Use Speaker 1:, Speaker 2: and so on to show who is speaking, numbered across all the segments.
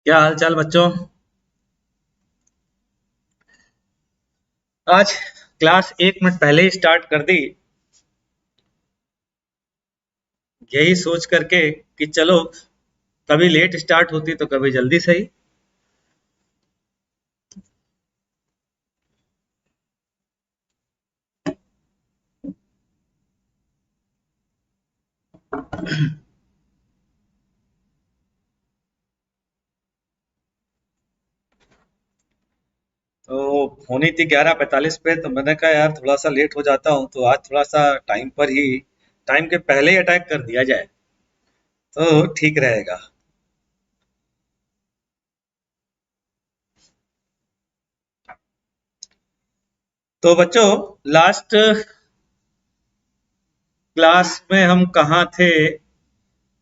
Speaker 1: क्या हाल चाल बच्चों। आज क्लास 1 मिनट पहले ही स्टार्ट कर दी, यही सोच करके कि चलो कभी लेट स्टार्ट होती तो कभी जल्दी सही। तो होनी थी 11:45 पे, तो मैंने कहा यार थोड़ा सा लेट हो जाता हूँ तो आज थोड़ा सा टाइम पर ही, टाइम के पहले ही अटैक कर दिया जाए तो ठीक रहेगा। तो बच्चों, लास्ट क्लास में हम कहाँ थे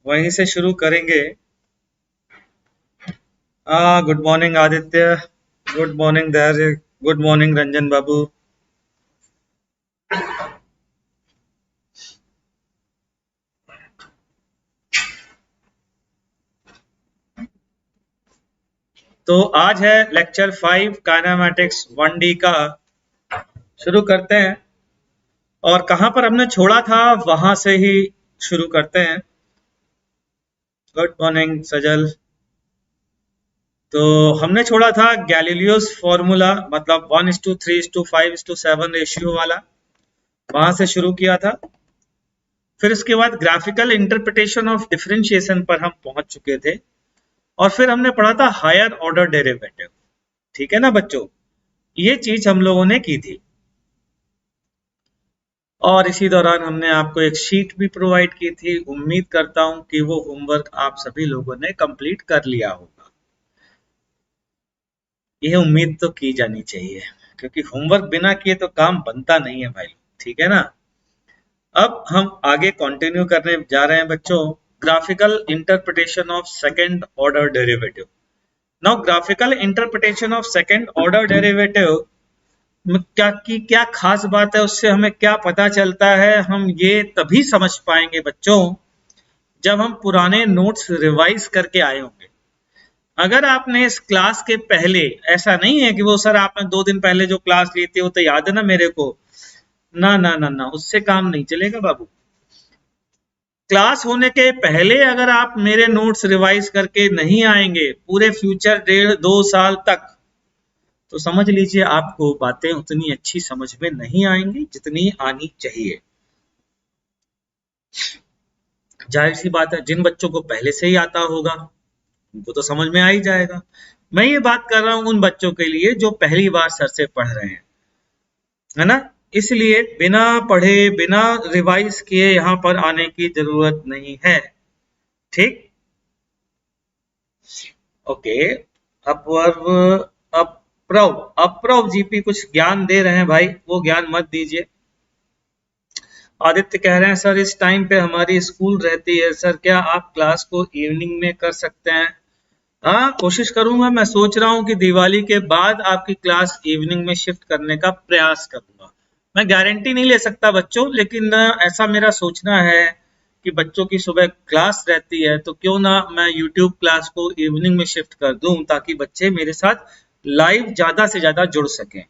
Speaker 1: वहीं से शुरू करेंगे। Good morning Aditya, good morning धैर्य, गुड मॉर्निंग रंजन बाबू। तो आज है लेक्चर 5 काइनेमैटिक्स 1D का। शुरू करते हैं और कहां पर हमने छोड़ा था वहां से ही शुरू करते हैं। गुड मॉर्निंग सजल। तो हमने छोड़ा था गैलीलियोस फॉर्मूला, मतलब 1:3:5:7 रेशियो वाला, वहां से शुरू किया था। फिर इसके बाद ग्राफिकल इंटरप्रिटेशन ऑफ डिफरेंशिएशन पर हम पहुंच चुके थे और फिर हमने पढ़ा था हायर ऑर्डर डेरिवेटिव। ठीक है ना बच्चों, ये चीज हम लोगों ने की थी। और इसी दौरान हमने आपको एक शीट भी प्रोवाइड की थी। उम्मीद करता हूं कि वो होमवर्क आप सभी लोगों ने कंप्लीट कर लिया होगा। यह उम्मीद तो की जानी चाहिए, क्योंकि होमवर्क बिना किए तो काम बनता नहीं है भाई। ठीक है ना। अब हम आगे कंटिन्यू करने जा रहे हैं बच्चों, graphical interpretation of second order derivative. Now graphical interpretation of second order derivative क्या खास बात है, उससे हमें क्या पता चलता है, हम ये तभी समझ पाएंगे बच्चों जब हम पुराने नोट्स रिवाइज करके आए होंगे। अगर आपने इस क्लास के पहले, ऐसा नहीं है कि वो सर आपने 2 दिन पहले जो क्लास ली थी वो तो याद है ना मेरे को, ना ना ना ना, उससे काम नहीं चलेगा बाबू। क्लास होने के पहले अगर आप मेरे नोट्स रिवाइज करके नहीं आएंगे पूरे फ्यूचर 1.5-2 साल तक, तो समझ लीजिए आपको बातें उतनी अच्छी समझ में नहीं आएंगी जितनी आनी चाहिए। जाहिर सी बात है, जिन बच्चों को पहले से ही आता होगा उनको तो समझ में आ ही जाएगा। मैं ये बात कर रहा हूं उन बच्चों के लिए जो पहली बार सर से पढ़ रहे हैं, है ना। इसलिए बिना पढ़े बिना रिवाइज किए यहां पर आने की जरूरत नहीं है। ठीक, ओके। अपवर्व, अप्रव, अप्रव जीपी कुछ ज्ञान दे रहे हैं भाई, वो ज्ञान मत दीजिए। आदित्य कह रहे हैं सर इस टाइम पे हमारी स्कूल रहती है, सर क्या आप क्लास को इवनिंग में कर सकते हैं। हाँ, कोशिश करूंगा। मैं सोच रहा हूँ कि दिवाली के बाद आपकी क्लास इवनिंग में शिफ्ट करने का प्रयास करूंगा। मैं गारंटी नहीं ले सकता बच्चों, लेकिन ऐसा मेरा सोचना है कि बच्चों की सुबह क्लास रहती है तो क्यों ना मैं यूट्यूब क्लास को इवनिंग में शिफ्ट कर दूं, ताकि बच्चे मेरे साथ लाइव ज्यादा से ज्यादा जुड़ सकें।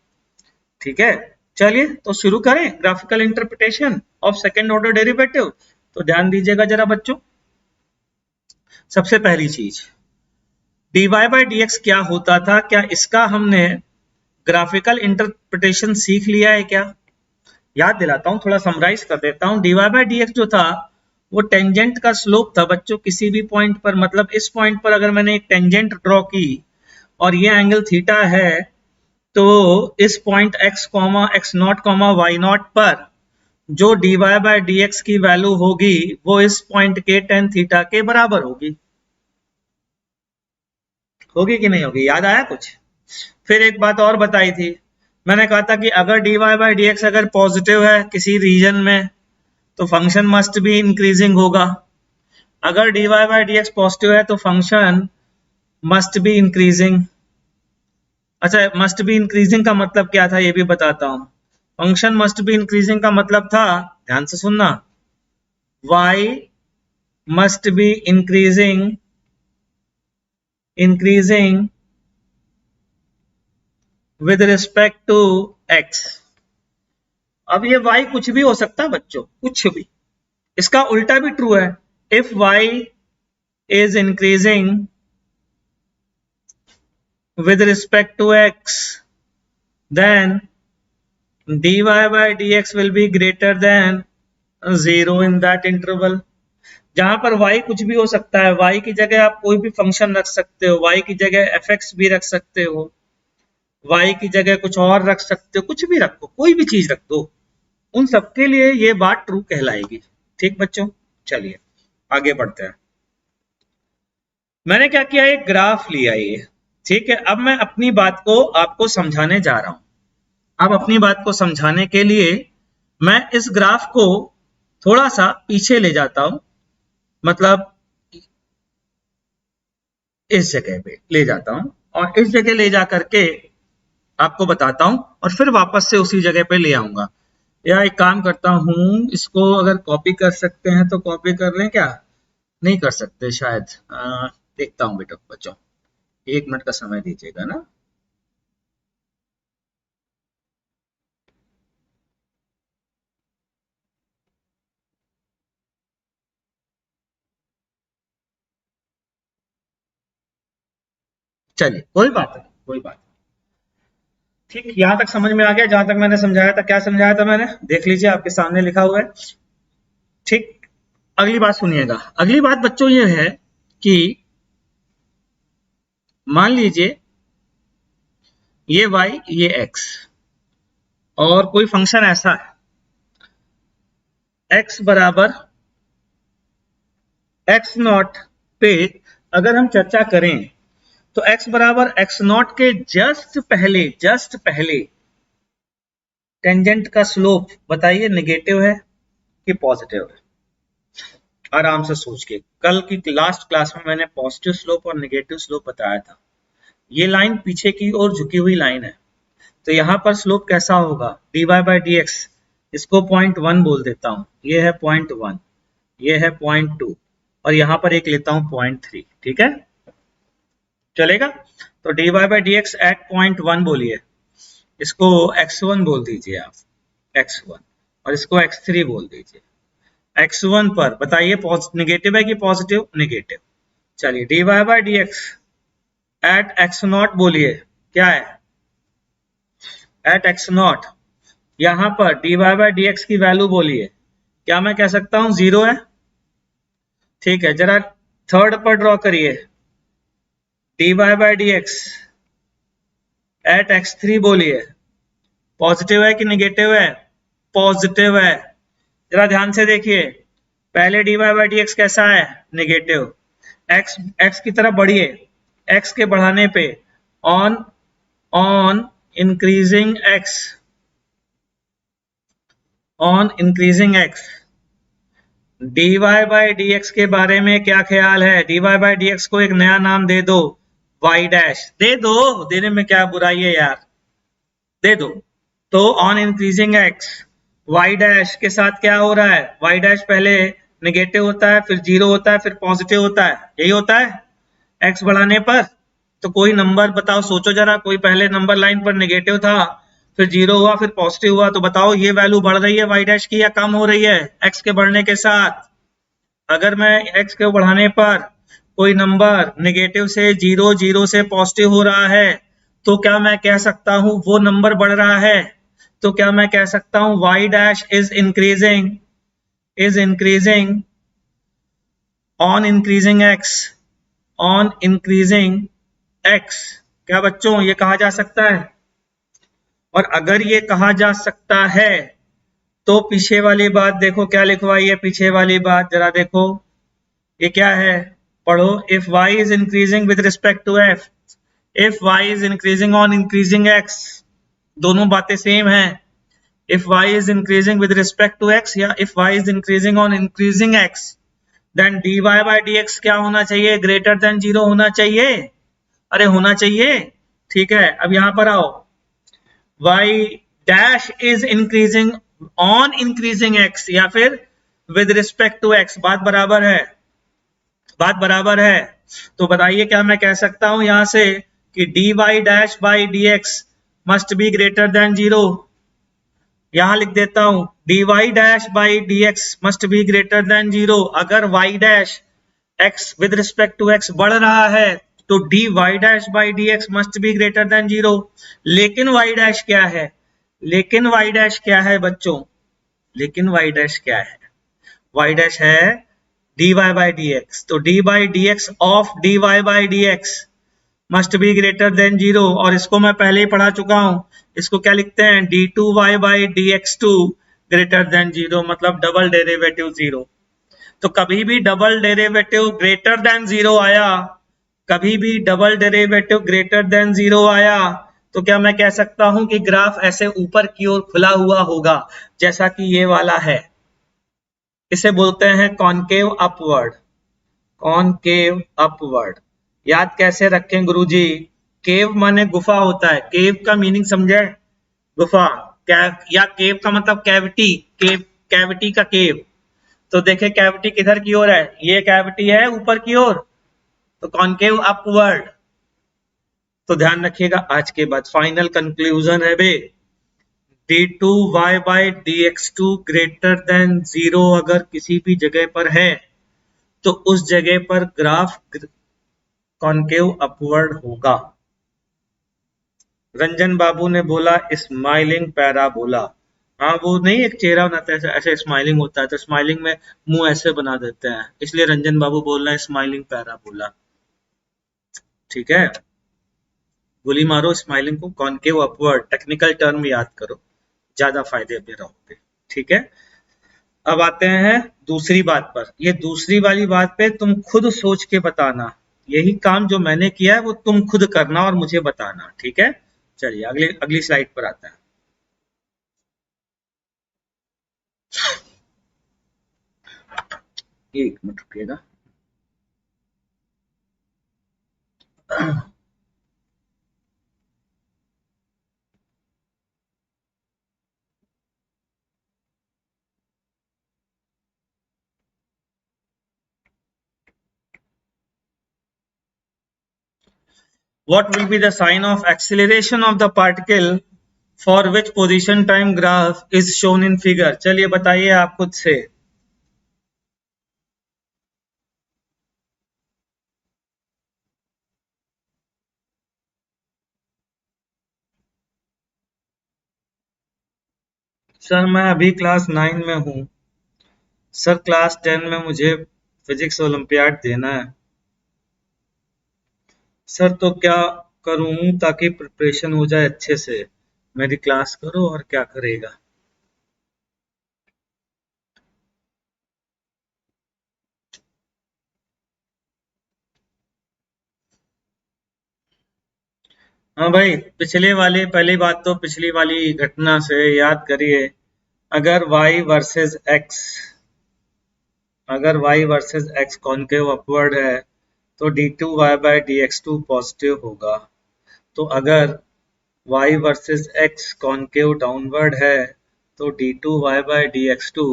Speaker 1: ठीक है, चलिए तो शुरू करें graphical interpretation of second order derivative. तो ध्यान दीजिएगा जरा बच्चों। सबसे पहली चीज, dy बाई डी एक्स क्या होता था, क्या इसका हमने ग्राफिकल इंटरप्रिटेशन सीख लिया है क्या। याद दिलाता हूं, थोड़ा समराइज कर देता हूं। dy बाई डी एक्स जो था वो टेंजेंट का स्लोप था बच्चों, किसी भी पॉइंट पर, मतलब इस पॉइंट पर अगर मैंने एक टेंजेंट ड्रॉ की और ये एंगल थीटा है, तो इस point x comma x nought comma y nought पर जो dy बाई डी एक्स की वैल्यू होगी वो इस पॉइंट के टेन थीटा के बराबर होगी। होगी कि नहीं होगी, याद आया कुछ। फिर एक बात और बताई थी, मैंने कहा था कि अगर dy बाई डी एक्स अगर पॉजिटिव है किसी रीजन में तो फंक्शन मस्ट बी इंक्रीजिंग होगा। अगर dy by d x positive है तो फंक्शन मस्ट बी इंक्रीजिंग। अच्छा, मस्ट बी इंक्रीजिंग का मतलब क्या था ये भी बताता हूं। फंक्शन मस्ट बी इंक्रीजिंग का मतलब था, ध्यान से सुनना, y must be increasing increasing with respect to x। अब ये y कुछ भी हो सकता है बच्चों, कुछ भी। इसका उल्टा भी ट्रू है। If y is increasing with respect to x, then dy by dx will be greater than 0 in that interval। जहां पर y कुछ भी हो सकता है, y की जगह आप कोई भी फंक्शन रख सकते हो, y की जगह fx भी रख सकते हो, y की जगह कुछ और रख सकते हो, कुछ भी रखो, कोई भी चीज रख दो, उन सबके लिए ये बात ट्रू कहलाएगी। ठीक बच्चों, चलिए आगे बढ़ते हैं। मैंने क्या किया, एक ग्राफ लिया ये, ठीक है। अब मैं अपनी बात को आपको समझाने जा रहा हूं। अब अपनी बात को समझाने के लिए मैं इस ग्राफ को थोड़ा सा पीछे ले जाता हूं, मतलब इस जगह पे ले जाता हूं, और इस जगह ले जा करके आपको बताता हूं, और फिर वापस से उसी जगह पे ले आऊंगा। या एक काम करता हूं, इसको अगर कॉपी कर सकते हैं तो कॉपी कर लें, क्या नहीं कर सकते शायद। देखता हूं बेटा बच्चों, 1 मिनट का समय दीजिएगा ना। चलिए कोई बात नहीं, कोई बात नहीं। ठीक, यहां तक समझ में आ गया। जहां तक मैंने समझाया था, क्या समझाया था मैंने, देख लीजिए आपके सामने लिखा हुआ है। ठीक, अगली बात सुनिएगा। अगली बात बच्चों ये है कि मान लीजिए ये y ये x, और कोई फंक्शन ऐसा है x बराबर x नॉट पे अगर हम चर्चा करें तो x बराबर x नॉट के जस्ट पहले टेंजेंट का स्लोप बताइए, नेगेटिव है कि पॉजिटिव है? आराम से सोच के, कल की लास्ट क्लास में मैंने पॉजिटिव स्लोप और नेगेटिव स्लोप बताया था। ये लाइन पीछे की ओर झुकी हुई लाइन है, तो यहां पर स्लोप कैसा होगा, dy बाई डी एक्स। इसको 0.1 बोल देता हूं, ये है 0.1, ये है 0.2, और यहां पर एक लेता हूं 0.3। ठीक है, चलेगा? तो dy by d x at 0.1 बोलिए, इसको x1 बोल दीजिए आप, x1, और इसको x3 बोल दीजिए। x1 पर बताइए नेगेटिव है कि पॉजिटिव, नेगेटिव। चलिए dy by d x at x nought बोलिए, क्या है, एट एक्स नॉट। यहां पर dy बाई डी एक्स की वैल्यू बोलिए, क्या मैं कह सकता हूं 0 है? ठीक है, जरा थर्ड पर ड्रॉ करिए, dy by d x at x3 बोलिए, पॉजिटिव है कि नेगेटिव है? पॉजिटिव है। जरा ध्यान से देखिए, पहले dy बाई डी एक्स कैसा है, नेगेटिव। x की तरफ बढ़िए, x के बढ़ाने पे on increasing x, on increasing x, dy by d x के बारे में क्या ख्याल है? dy बाई डी एक्स को एक नया नाम दे दो, y डैश दे दो, देने में क्या बुराई है यार, दे दो। तो on increasing x, y dash के साथ क्या हो रहा है, y डैश पहले नेगेटिव होता है, फिर 0 होता है, फिर पॉजिटिव होता है, यही होता है x बढ़ाने पर। तो कोई नंबर बताओ, सोचो जरा, कोई पहले नंबर लाइन पर नेगेटिव था, फिर 0 हुआ, फिर पॉजिटिव हुआ, तो बताओ ये वैल्यू बढ़ रही है y डैश की या कम हो रही है x के बढ़ने के साथ? अगर मैं x के बढ़ाने पर कोई नंबर नेगेटिव से 0 से पॉजिटिव हो रहा है, तो क्या मैं कह सकता हूं वो नंबर बढ़ रहा है? तो क्या मैं कह सकता हूं y dash is increasing on increasing x। क्या बच्चों ये कहा जा सकता है? और अगर ये कहा जा सकता है तो पीछे वाली बात देखो क्या लिखवाई है, पीछे वाली बात जरा देखो, ये क्या है, पढ़ो। If y is increasing with respect to f, if y is increasing on increasing x, दोनों बातें सेम है। If y is increasing with respect to x या if y is increasing on increasing x, then dy by dx क्या होना चाहिए, greater than 0 होना चाहिए। अरे होना चाहिए, ठीक है। अब यहां पर आओ, y dash is increasing on increasing x या फिर विद रिस्पेक्ट टू x, बात बराबर है। बात बराबर है। तो बताइए क्या मैं कह सकता हूं यहां से कि dy dash by dx must be greater than 0। यहां लिख देता हूं dy dash by dx must be greater than 0। अगर y dash x with respect to x बढ़ रहा है तो dy dash by dx must be greater than 0। लेकिन y डैश क्या है, लेकिन y डैश क्या है बच्चों, लेकिन y डैश क्या है, y डैश है dy by dx। तो dy by dx of dy by dx must be greater than 0। और इसको मैं पहले ही पढ़ा चुका हूं, इसको क्या लिखते हैं d2y by dx2 greater than 0, मतलब डबल डेरिवेटिव 0। तो कभी भी डबल डेरिवेटिव ग्रेटर देन 0 आया, कभी भी डबल डेरिवेटिव ग्रेटर देन 0 आया तो क्या मैं कह सकता हूं कि ग्राफ ऐसे ऊपर की ओर खुला हुआ होगा जैसा कि ये वाला है। इसे बोलते हैं कॉनकेव अपवर्ड, कॉनकेव अपवर्ड। याद कैसे रखें गुरुजी, केव माने गुफा होता है, केव का मीनिंग समझे, गुफा। या केव का मतलब कैविटी, केव कैविटी का केव। तो देखे कैविटी किधर की ओर है, ये कैविटी है ऊपर की ओर, तो कॉनकेव अपवर्ड। तो ध्यान रखिएगा, आज के बाद फाइनल कंक्लूजन है बे, d2y by dx2 greater than 0 अगर किसी भी जगह पर है तो उस जगह पर ग्राफ कॉनकेव अपवर्ड होगा। रंजन बाबू ने बोला स्माइलिंग पैराबोला। हाँ वो नहीं, एक चेहरा बनाता है ऐसे स्माइलिंग होता है, तो स्माइलिंग में मुंह ऐसे बना देते हैं, इसलिए रंजन बाबू बोल रहे हैं स्माइलिंग पैराबोला। ठीक है, गोली मारो स्माइलिंग को, कॉनकेव अपवर्ड टेक्निकल टर्म याद करो, ज्यादा फायदे में रहोगे। ठीक है, अब आते हैं दूसरी बात पर। ये दूसरी वाली बात पे तुम खुद सोच के बताना, यही काम जो मैंने किया है वो तुम खुद करना और मुझे बताना। ठीक है, चलिए अगले अगली स्लाइड पर आता है। एक minute रुकिएगा। What will be the sign of acceleration of the particle for which position time graph is shown in figure? चलिए बताइए आप खुद से। सर मैं अभी क्लास 9 में हूँ सर, क्लास 10 में मुझे फिजिक्स ओलंपियाड देना है सर, तो क्या करूँ ताकि प्रिपरेशन हो जाए अच्छे से? मेरी क्लास करो और क्या करेगा। हाँ भाई, पिछले वाले पहली बात तो पिछली वाली घटना से याद करिए, अगर y वर्सेस x, अगर y versus x concave upward है तो d2y by dx2 पॉजिटिव होगा। तो अगर y versus x concave downward है तो d2y by dx2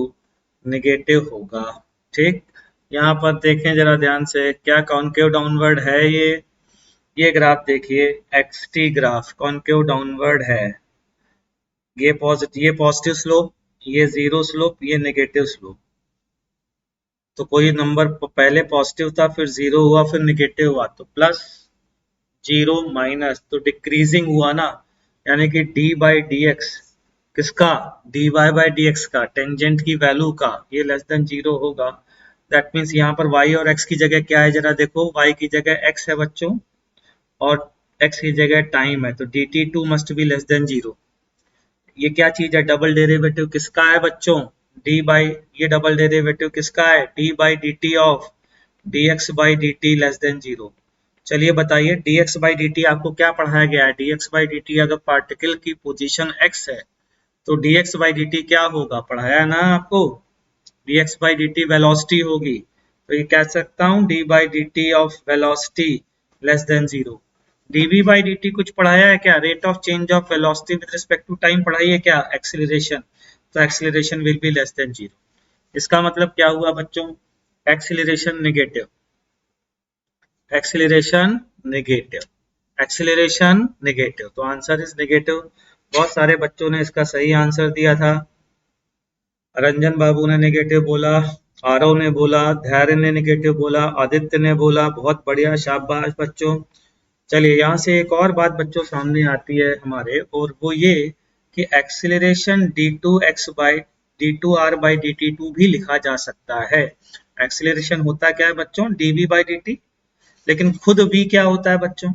Speaker 1: नेगेटिव होगा। ठीक, यहाँ पर देखें जरा ध्यान से, क्या कॉनकेव डाउनवर्ड है? ये ग्राफ देखिए, xt ग्राफ कॉनकेव डाउनवर्ड है। ये पॉजिटिव स्लोप, ये जीरो स्लोप, ये नेगेटिव स्लोप। तो कोई नंबर पहले पॉजिटिव था, फिर जीरो हुआ, फिर नेगेटिव हुआ, तो प्लस जीरो माइनस, तो डिक्रीजिंग हुआ ना, यानी कि डी बाई डी एक्स, किसका? D y by d x का, टेंजेंट की वैल्यू का, ये लेस देन जीरो होगा। दैट मीन्स यहाँ पर y और x की जगह क्या है जरा देखो, y की जगह x है बच्चों और x की जगह टाइम है, तो dt2 must be less than zero. ये क्या चीज है? डबल डेरिवेटिव किसका है बच्चों? डी बाई, ये डबल डेरिवेटिव किसका है? D by d t of D x by d T less than zero. चलिए बताइए D x by d T आपको क्या पढ़ाया गया है? D x by d T अगर पार्टिकल की पोजीशन x है तो D x by d T क्या होगा? पढ़ाया है ना आपको, d x by d t velocity होगी। तो ये कह सकता हूँ d by d t of velocity less than zero. dv by dt कुछ पढ़ाया है क्या? Rate of change of velocity with respect to time पढ़ाई है क्या? एक्सीलरेशन, तो acceleration will be less than zero. इसका मतलब क्या हुआ बच्चों? Acceleration negative, acceleration negative, acceleration negative, तो आंसर इज नेगेटिव। बहुत सारे बच्चों ने इसका सही आंसर दिया था। रंजन बाबू ने नेगेटिव बोला, आरव ने बोला, धैर्य ने नेगेटिव बोला, आदित्य ने बोला, बहुत बढ़िया, शाबाश बच्चों। चलिए यहाँ से एक और बात बच्चों सामने आती है हमारे, और वो ये कि acceleration d2x by d2r by dt2 भी लिखा जा सकता है। एक्सीलरेशन होता क्या है बच्चों? dv बाई dt, लेकिन खुद v क्या होता है बच्चों?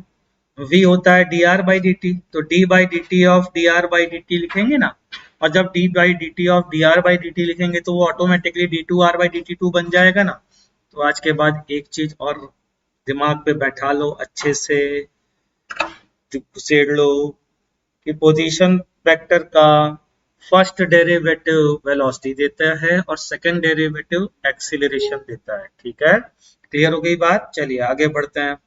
Speaker 1: v होता है dr बाई dt, तो d by dt of dr by dt लिखेंगे ना, और जब d by dt of dr by dt लिखेंगे तो वो ऑटोमेटिकली d2r बाई dt2 बन जाएगा ना। तो आज के बाद एक चीज और दिमाग पे बैठा लो, अच्छे से घुसेड़ लो कि पोजीशन वेक्टर का फर्स्ट डेरिवेटिव वेलोसिटी देता है और सेकंड डेरिवेटिव एक्सीलरेशन देता है। ठीक है, क्लियर हो गई बात? चलिए आगे बढ़ते हैं।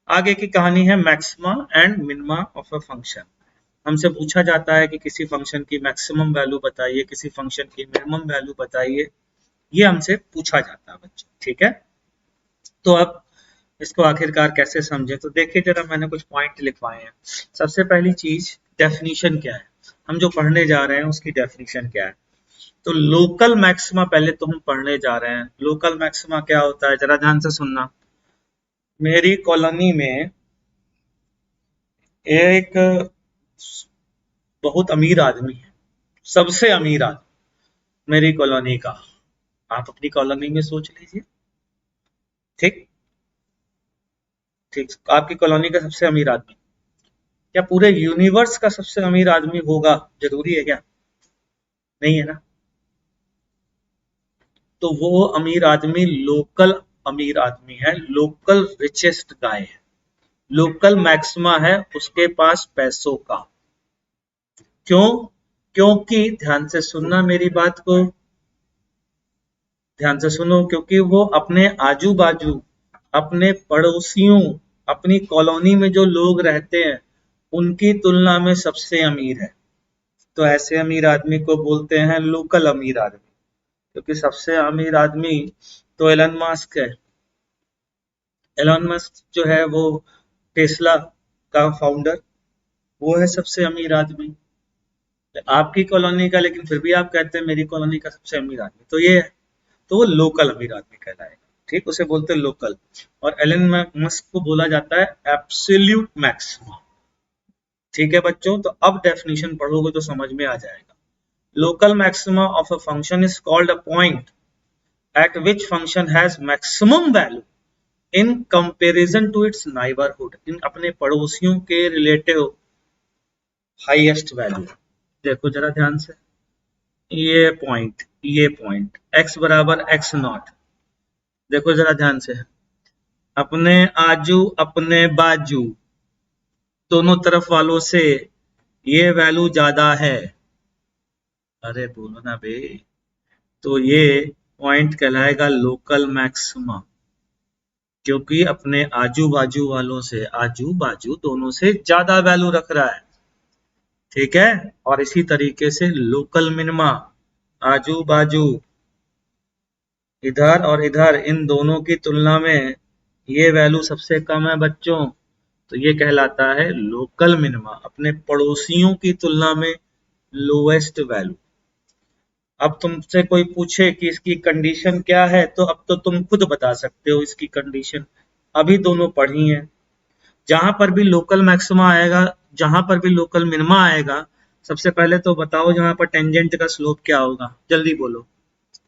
Speaker 1: आगे की कहानी है maxima and minima of a function. हमसे पूछा जाता है कि किसी फंक्शन की मैक्सिमम वैल्यू बताइए, किसी फंक्शन की मिनिमम वैल्यू बताइए, ये हमसे पूछा जाता है बच्चों। ठीक है, तो अब इसको आखिरकार कैसे समझे, तो देखिए जरा, मैंने कुछ पॉइंट लिखवाए हैं। सबसे पहली चीज, डेफिनेशन क्या है, हम जो पढ़ने जा रहे हैं उसकी डेफिनेशन क्या है। तो लोकल मैक्सिमा पहले तो हम पढ़ने जा रहे हैं। लोकल मैक्सिमा क्या होता है, जरा ध्यान से सुनना। मेरी कॉलोनी में एक बहुत अमीर आदमी है, सबसे अमीर आदमी मेरी कॉलोनी का। आप अपनी कॉलोनी में सोच लीजिए। ठीक ठीक, आपकी कॉलोनी का सबसे अमीर आदमी, क्या पूरे यूनिवर्स का सबसे अमीर आदमी होगा? जरूरी है क्या? नहीं है ना। तो वो अमीर आदमी लोकल अमीर आदमी है, लोकल रिचेस्ट गाय है, लोकल मैक्सिमा है उसके पास पैसों का। क्यों? क्योंकि, ध्यान से सुनना मेरी बात को, ध्यान से सुनो, क्योंकि वो अपने आजू बाजू, अपने पड़ोसियों, अपनी कॉलोनी में जो लोग रहते हैं उनकी तुलना में सबसे अमीर है। तो ऐसे अमीर आदमी को बोलते हैं लोकल अमीर आदमी। क्योंकि सबसे अमीर आदमी तो एलन मस्क है। एलन मस्क जो है वो टेस्ला का फाउंडर, वो है सबसे अमीर आदमी। आपकी कॉलोनी का, लेकिन फिर भी आप कहते हैं मेरी कॉलोनी का सबसे अमीर आदमी, तो ये है, तो वो लोकल अमीर आदमी कहलाएगा। ठीक, उसे बोलते हैं लोकल। और एलन मस्क को बोला जाता है एब्सोल्यूट मैक्सिमा। ठीक है बच्चों, तो अब डेफिनेशन पढ़ोगे तो समझ में आ जाएगा। Local maxima of a function is called a point at which function has maximum value in comparison to its neighborhood, इन अपने पड़ोसियों के रिलेटिव हाईएस्ट वैल्यू। देखो जरा ध्यान से, ये पॉइंट x बराबर x नॉट, देखो जरा ध्यान से, अपने आजू अपने बाजू दोनों तरफ वालों से ये वैल्यू ज्यादा है। अरे बोलो ना बे, तो ये पॉइंट कहलाएगा लोकल मैक्सिमा, क्योंकि अपने आजू बाजू वालों से, आजू बाजू दोनों से ज्यादा वैल्यू रख रहा है। ठीक है, और इसी तरीके से लोकल मिनिमा, आजू बाजू इधर और इधर इन दोनों की तुलना में ये वैल्यू सबसे कम है बच्चों, तो ये कहलाता है लोकल मिनिमा, अपने पड़ोसियों की तुलना में लोएस्ट वैल्यू। अब तुमसे कोई पूछे कि इसकी कंडीशन क्या है, तो अब तो तुम खुद बता सकते हो इसकी कंडीशन, अभी दोनों पढ़ी हैं। जहां पर भी लोकल मैक्सिमा आएगा, जहां पर भी लोकल मिनिमा आएगा, सबसे पहले तो बताओ जहां पर टेंजेंट का स्लोप क्या होगा, जल्दी बोलो,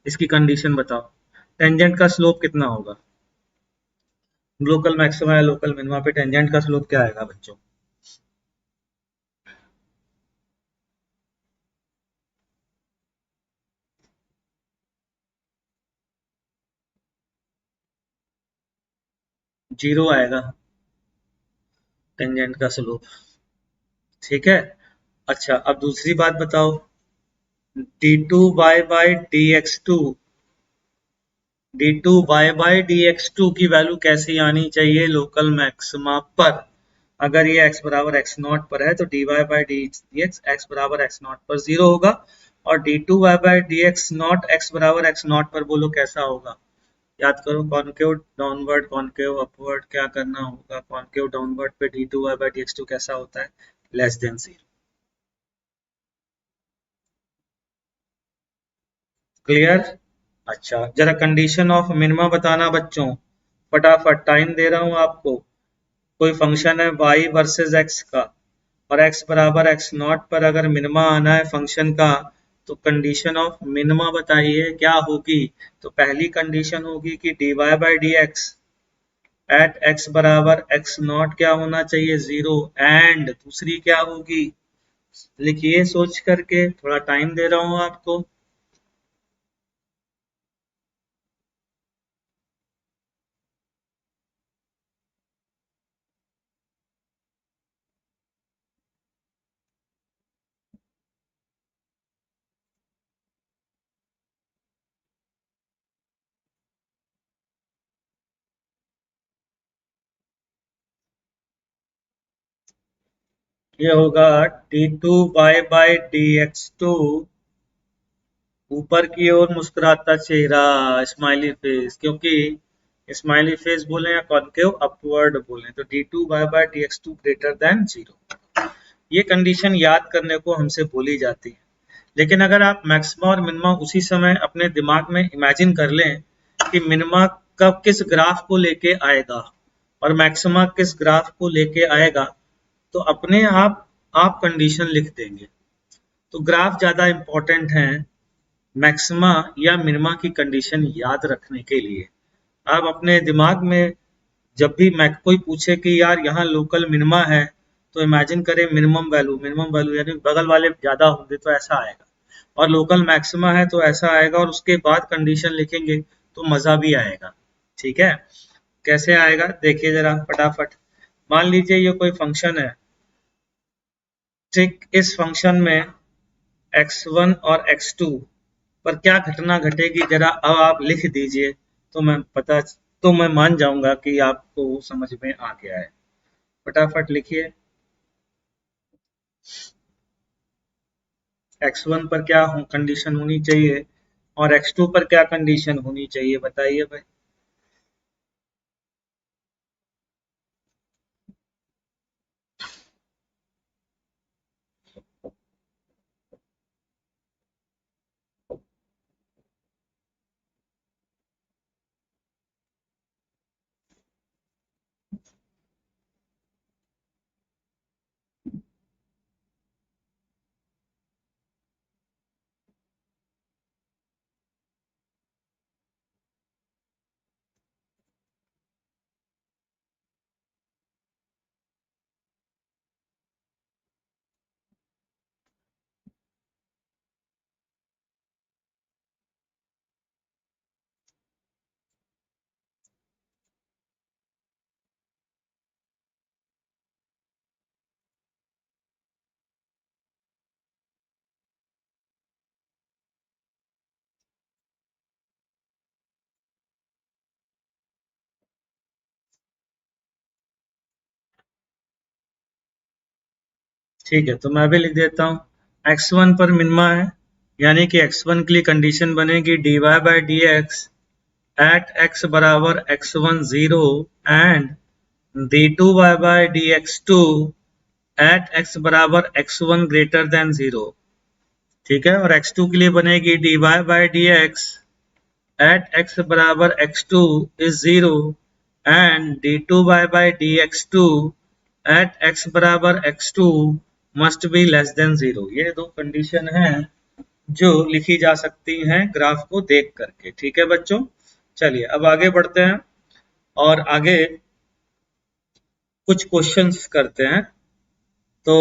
Speaker 1: इसकी कंडीशन बताओ, टेंजेंट का स्लोप कितना होगा? लोकल मैक्सिमा या लोकल मिनिमा पे टेंजेंट का स्लोप क्या आएगा बच्चों? जीरो आएगा टेंजेंट का स्लोप। ठीक है, अच्छा अब दूसरी बात बताओ, d2 बाई dx2, d2 की वैल्यू कैसी आनी चाहिए लोकल मैक्सिमा पर? अगर ये x बराबर x नॉट पर है तो dy बाई dx x बराबर x नॉट पर 0 होगा, और d2 by dx not x बराबर x नॉट पर बोलो कैसा होगा? याद करो, कॉनकेव डाउनवर्ड, कॉनकेव अपवर्ड क्या करना होगा। कॉनकेव डाउनवर्ड पे d2y/dx2 कैसा होता है, लेस देन 0। क्लियर। अच्छा, जरा कंडीशन ऑफ मिनिमा बताना बच्चों, फटाफट, टाइम दे रहा हूं आपको। कोई फंक्शन है y वर्सेस x का, और x बराबर x नॉट पर अगर मिनिमा आना है फंक्शन का, तो कंडीशन ऑफ मिनिमा बताइए क्या होगी। तो पहली कंडीशन होगी कि dy by d x at x बराबर x नॉट क्या होना चाहिए, 0। एंड दूसरी क्या होगी, लिखिए सोच करके, थोड़ा टाइम दे रहा हूं आपको। ये होगा d2y by d x to, ऊपर की ओर मुस्कुराता चेहरा, स्माइली फेस, क्योंकि स्माइली फेस बोले या कॉनकेव अपवर्ड बोले, तो d2y/dx2 ग्रेटर देन 0, ये कंडीशन याद करने को हमसे बोली जाती है। लेकिन अगर आप मैक्सिमा और मिनिमा उसी समय अपने दिमाग में इमेजिन कर लें कि मिनिमा कब किस ग्राफ को लेके आएगा और मैक्सिमा किस ग्राफ को लेके आएगा, तो अपने आप कंडीशन लिख देंगे। तो ग्राफ ज्यादा इंपॉर्टेंट है मैक्सिमा या मिनिमा की कंडीशन याद रखने के लिए। आप अपने दिमाग में जब भी मैक कोई पूछे कि यार यहाँ लोकल मिनिमा है, तो इमेजिन करें मिनिमम वैल्यू यानी बगल वाले ज्यादा होंगे तो ऐसा आएगा, और लोकल मैक्सिमा है तो ऐसा आएगा, और उसके बाद कंडीशन लिखेंगे तो मजा भी आएगा। ठीक है, कैसे आएगा देखिए जरा फटाफट। मान लीजिए ये कोई फंक्शन है, ठीक, इस फंक्शन में x1 और x2 पर क्या घटना घटेगी जरा अब आप लिख दीजिए, तो मैं मान जाऊंगा कि आपको समझ में आ गया है। फटाफट लिखिए, x1 पर क्या कंडीशन होनी चाहिए और x2 पर क्या कंडीशन होनी चाहिए, बताइए भाई। ठीक है, तो मैं भी लिख देता हूँ, x1 पर मिनिमा है, यानी कि x1 के लिए कंडीशन बनेगी dy by d x at x बराबर x1 0 and d2y by d x two at x बराबर x1 ग्रेटर देन 0। ठीक है, और x2 के लिए बनेगी dy by d x at x बराबर x2 is 0 and d2y by d x two at x बराबर x2 must be less then 0। ये दो कंडीशन हैं जो लिखी जा सकती हैं ग्राफ को देख करके। ठीक है बच्चों, चलिए अब आगे बढ़ते हैं और आगे कुछ क्वेश्चंस करते हैं। तो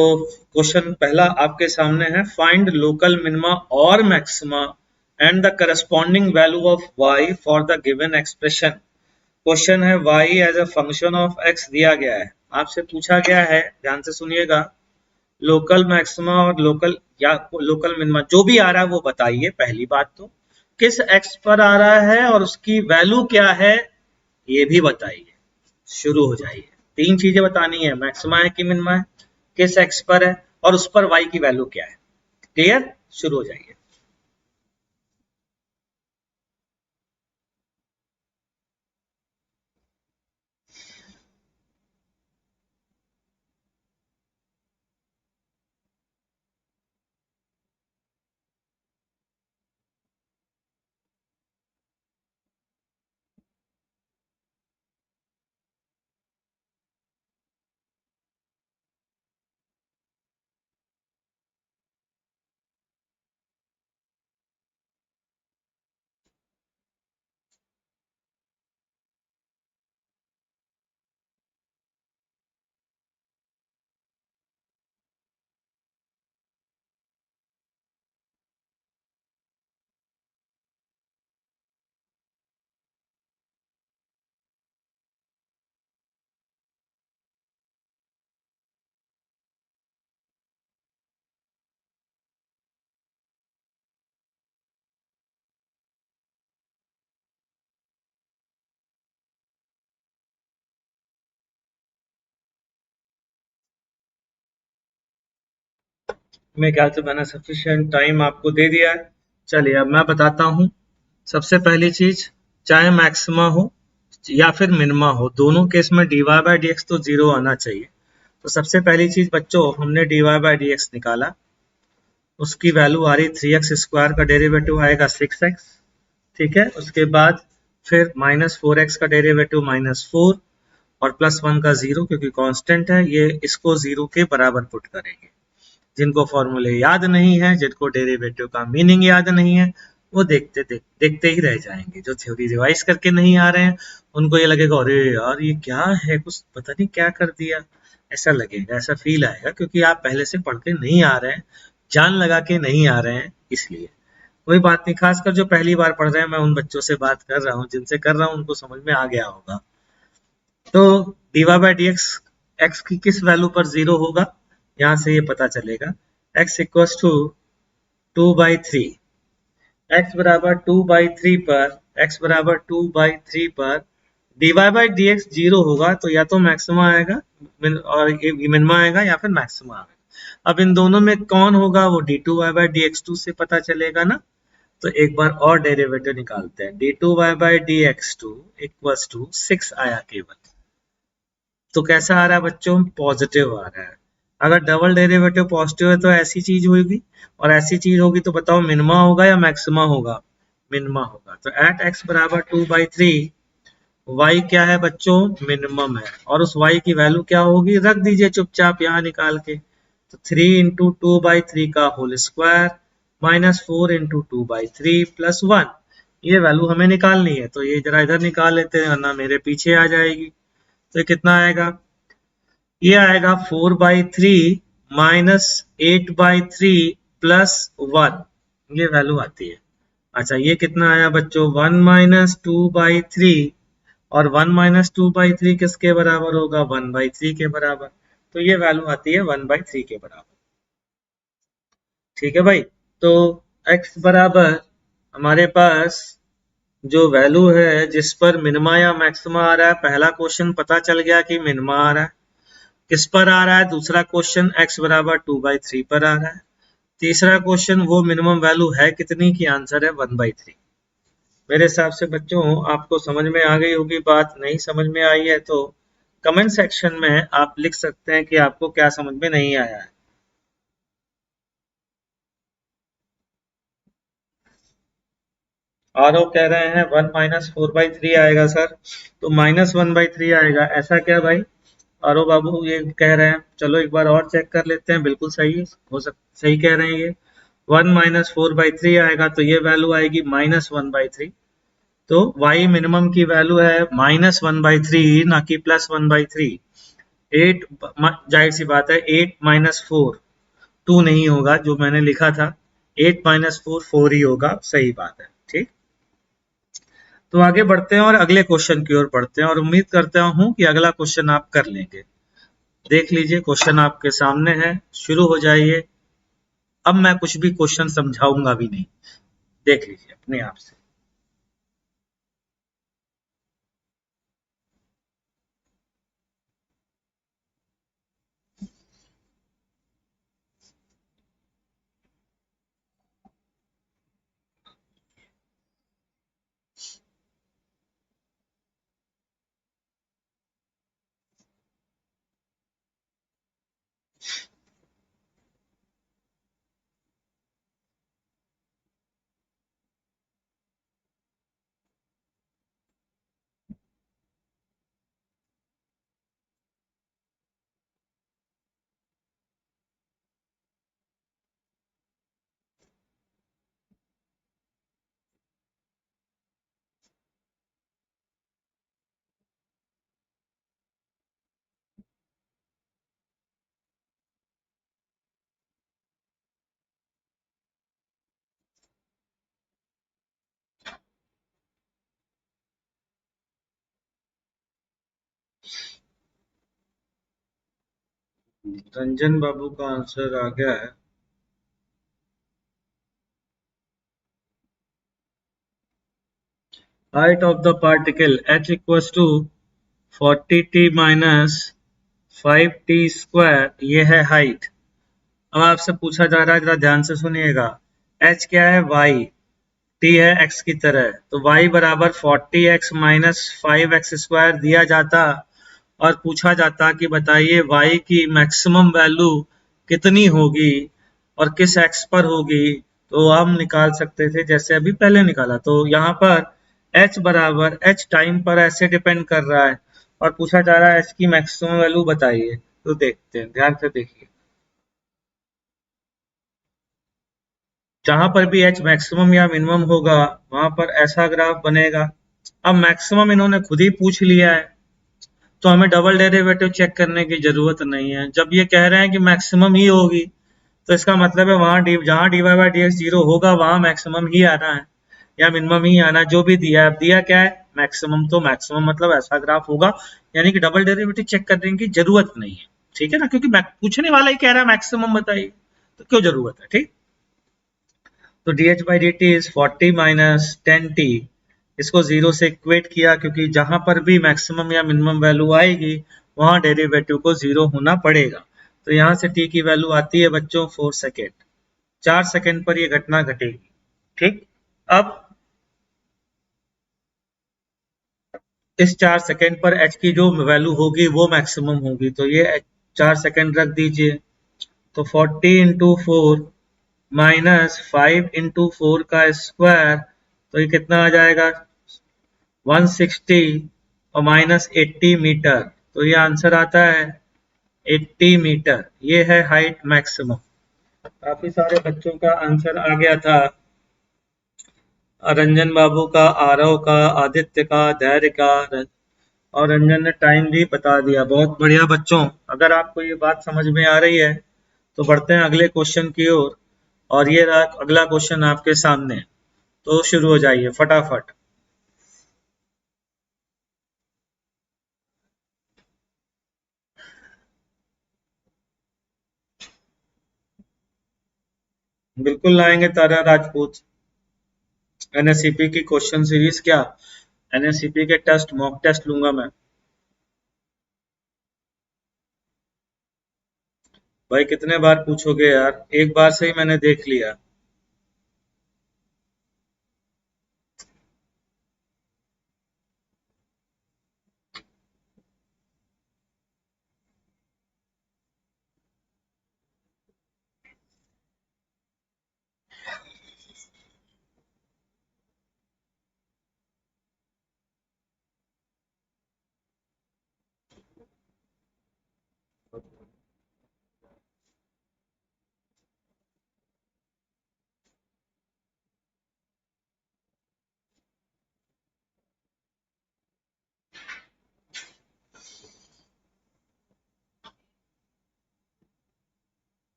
Speaker 1: क्वेश्चन पहला आपके सामने है, फाइंड लोकल मिनिमा और maxima and the corresponding value of y for the given expression. Question है y as a function of x दिया गया है, आपसे पूछा गया है, ध्यान से सुनिएगा, लोकल मैक्सिमा और लोकल मिनिमा जो भी आ रहा है वो बताइए। पहली बात तो किस x पर आ रहा है और उसकी वैल्यू क्या है ये भी बताइए। शुरू हो जाइए, तीन चीजें बतानी है, मैक्सिमा है कि मिनिमा है, किस एक्स पर है और उस पर वाई की वैल्यू क्या है। क्लियर, शुरू हो जाइए। मेरे ख्याल से मैंने सफिशिएंट टाइम आपको दे दिया है। चलिए अब मैं बताता हूँ। सबसे पहली चीज, चाहे मैक्सिमा हो या फिर मिनिमा हो, दोनों केस में dy बाई डी एक्स तो जीरो आना चाहिए। तो सबसे पहली चीज बच्चों, हमने dy बाई डी एक्स निकाला, उसकी वैल्यू आ रही 3x स्क्वायर का डेरिवेटिव आएगा 6x। ठीक है, उसके बाद फिर -4x का डेरिवेटिव -4 और +1 का 0, क्योंकि कांस्टेंट है ये, इसको 0 के बराबर पुट करेंगे। जिनको फॉर्मूले याद नहीं है, जिनको डेरिवेटिव का मीनिंग याद नहीं है, वो देखते ही रह जाएंगे। जो थ्योरी रिवाइज करके नहीं आ रहे हैं उनको ये लगेगा अरे यार ये क्या है, कुछ पता नहीं क्या कर दिया, ऐसा लगेगा, ऐसा फील आएगा, क्योंकि आप पहले से पढ़ के नहीं आ रहे हैं, जान लगा के नहीं आ रहे हैं, इसलिए। कोई बात नहीं, खासकर जो पहली बार पढ़ रहे हैं, मैं उन बच्चों से बात कर रहा हूँ जिनसे कर रहा हूँ, उनको समझ में आ गया होगा। तो dy by d x, x की किस वैल्यू पर जीरो होगा, यहां से ये पता चलेगा। x इक्वल्स टू 2/3, x बराबर 2/3 पर, x बराबर 2/3 पर dy by d x zero होगा, तो या तो मैक्सिमा आएगा और मिनिमा आएगा, या फिर मैक्सिमा आएगा। अब इन दोनों में कौन होगा, वो d2y by d x to से पता चलेगा ना। तो एक बार और डेरिवेटिव निकालते हैं, d2y by d x two equals to 6 आया केवल। तो कैसा आ रहा है बच्चों, पॉजिटिव आ रहा है। अगर डबल डेरिवेटिव पॉजिटिव है तो ऐसी चीज होगी, और ऐसी चीज होगी तो बताओ मिनिमा होगा या मैक्सिमा होगा, मिनिमा होगा। तो एट एक्स बराबर 2/3, y क्या है बच्चों, मिनिमम है, और उस y की वैल्यू क्या होगी, रख दीजिए चुपचाप यहाँ निकाल के। तो 3 इंटू 2/3 का होल स्क्वायर -4 इंटू 2/3 +1, ये वैल्यू हमें निकालनी है, तो ये जरा इधर निकाल लेते हैं, वरना मेरे पीछे आ जाएगी। तो कितना आएगा, ये आएगा 4/3 -8/3 +1, ये वैल्यू आती है। अच्छा ये कितना आया बच्चों, 1 - 2/3, और 1 - 2/3 किसके बराबर होगा, 1/3 के बराबर। तो ये वैल्यू आती है 1/3 के बराबर। ठीक है भाई, तो x बराबर हमारे पास जो वैल्यू है जिस पर मिनिमा या मैक्सिमा आ रहा है, पहला क्वेश्चन पता चल गया कि मिनिमा आ रहा है। किस पर आ रहा है, दूसरा क्वेश्चन x बराबर 2/3 पर आ रहा है। तीसरा क्वेश्चन वो मिनिमम वैल्यू है कितनी की, आंसर है 1/3। मेरे हिसाब से बच्चों आपको समझ में आ गई होगी बात, नहीं समझ में आई है तो कमेंट सेक्शन में आप लिख सकते हैं कि आपको क्या समझ में नहीं आया है। आरओ कह रहे हैं 1 - 4/3 आएगा सर, तो -1/3 आएगा, ऐसा क्या भाई, आरओ बाबू ये कह रहे हैं। चलो एक बार और चेक कर लेते हैं, बिल्कुल सही सही कह रहे हैं ये। 1 - 4/3 आएगा, तो ये वैल्यू आएगी -1/3। तो y मिनिमम की वैल्यू है -1/3, ना कि +1/3। 8, जाहिर सी बात है 8 - 4 2 नहीं होगा, जो मैंने लिखा था 8 - 4 4 ही होगा, सही बात है। ठीक, तो आगे बढ़ते हैं और अगले क्वेश्चन की ओर बढ़ते हैं, और उम्मीद करता हूं कि अगला क्वेश्चन आप कर लेंगे। देख लीजिए क्वेश्चन आपके सामने है, शुरू हो जाइए। अब मैं कुछ भी क्वेश्चन समझाऊंगा भी नहीं, देख लीजिए अपने आप से। रंजन बाबू का आंसर आ गया है। Height of the particle h equals to 40t - 5t square, ये है हाइट। अब आपसे पूछा जा रहा है, जरा ध्यान से सुनिएगा, h क्या है, y, t है x की तरह, तो y बराबर 40x माइनस 5x² दिया जाता और पूछा जाता कि बताइए y की मैक्सिमम वैल्यू कितनी होगी और किस x पर होगी, तो हम निकाल सकते थे जैसे अभी पहले निकाला। तो यहाँ पर h बराबर h टाइम पर ऐसे डिपेंड कर रहा है और पूछा जा रहा है h की मैक्सिमम वैल्यू बताइए। तो देखते हैं, ध्यान से देखिए, जहां पर भी h मैक्सिमम या मिनिमम होगा वहां पर ऐसा ग्राफ बनेगा। अब मैक्सिमम इन्होंने खुद ही पूछ लिया है तो हमें डबल डेरिवेटिव चेक करने की जरूरत नहीं है। जब ये कह रहे हैं कि मैक्सिमम ही होगी तो इसका मतलब है वहां जहां dy बाई dx 0 होगा वहां मैक्सिमम ही आना है या मिनिमम ही आना है, जो भी दिया है। अब दिया क्या है, मैक्सिमम, तो मैक्सिमम मतलब ऐसा ग्राफ होगा, यानी कि डबल डेरिवेटिव चेक करने की जरूरत नहीं है, ठीक है ना, क्योंकि पूछने वाला ही कह रहा है मैक्सिमम बताइए, तो क्यों जरूरत है, ठीक। तो dh by dt is 40 minus 10t, इसको जीरो से इक्वेट किया क्योंकि जहां पर भी मैक्सिमम या मिनिमम वैल्यू आएगी वहां डेरिवेटिव को जीरो होना पड़ेगा। तो यहां से t की वैल्यू आती है बच्चों 4 सेकेंड, 4 सेकेंड पर यह घटना घटेगी, ठीक। अब इस 4 सेकेंड पर h की जो वैल्यू होगी वो मैक्सिमम होगी, तो ये 4 सेकेंड रख दीजिए। तो 40 इंटू 4 माइनस 5 इंटू 4 का स्क्वायर, तो ये कितना आ जाएगा 160 और माइनस 80 मीटर, तो ये आंसर आता है 80 मीटर। ये है हाइट मैक्सिमम। काफी सारे बच्चों का आंसर आ गया था, रंजन बाबू का, आरव का, आदित्य का, धैर्य का, और रंजन ने टाइम भी बता दिया। बहुत बढ़िया बच्चों, अगर आपको ये बात समझ में आ रही है तो बढ़ते हैं अगले क्वेश्चन की ओर। और ये रहा अगला क्वेश्चन आपके सामने, तो शुरू हो जाइए फटाफट। बिल्कुल लाएंगे तारा राजपूत। एनएससीपी की क्वेश्चन सीरीज, क्या एनएससीपी के टेस्ट, मॉक टेस्ट लूंगा मैं। भाई कितने बार पूछोगे यार, एक बार से ही मैंने देख लिया।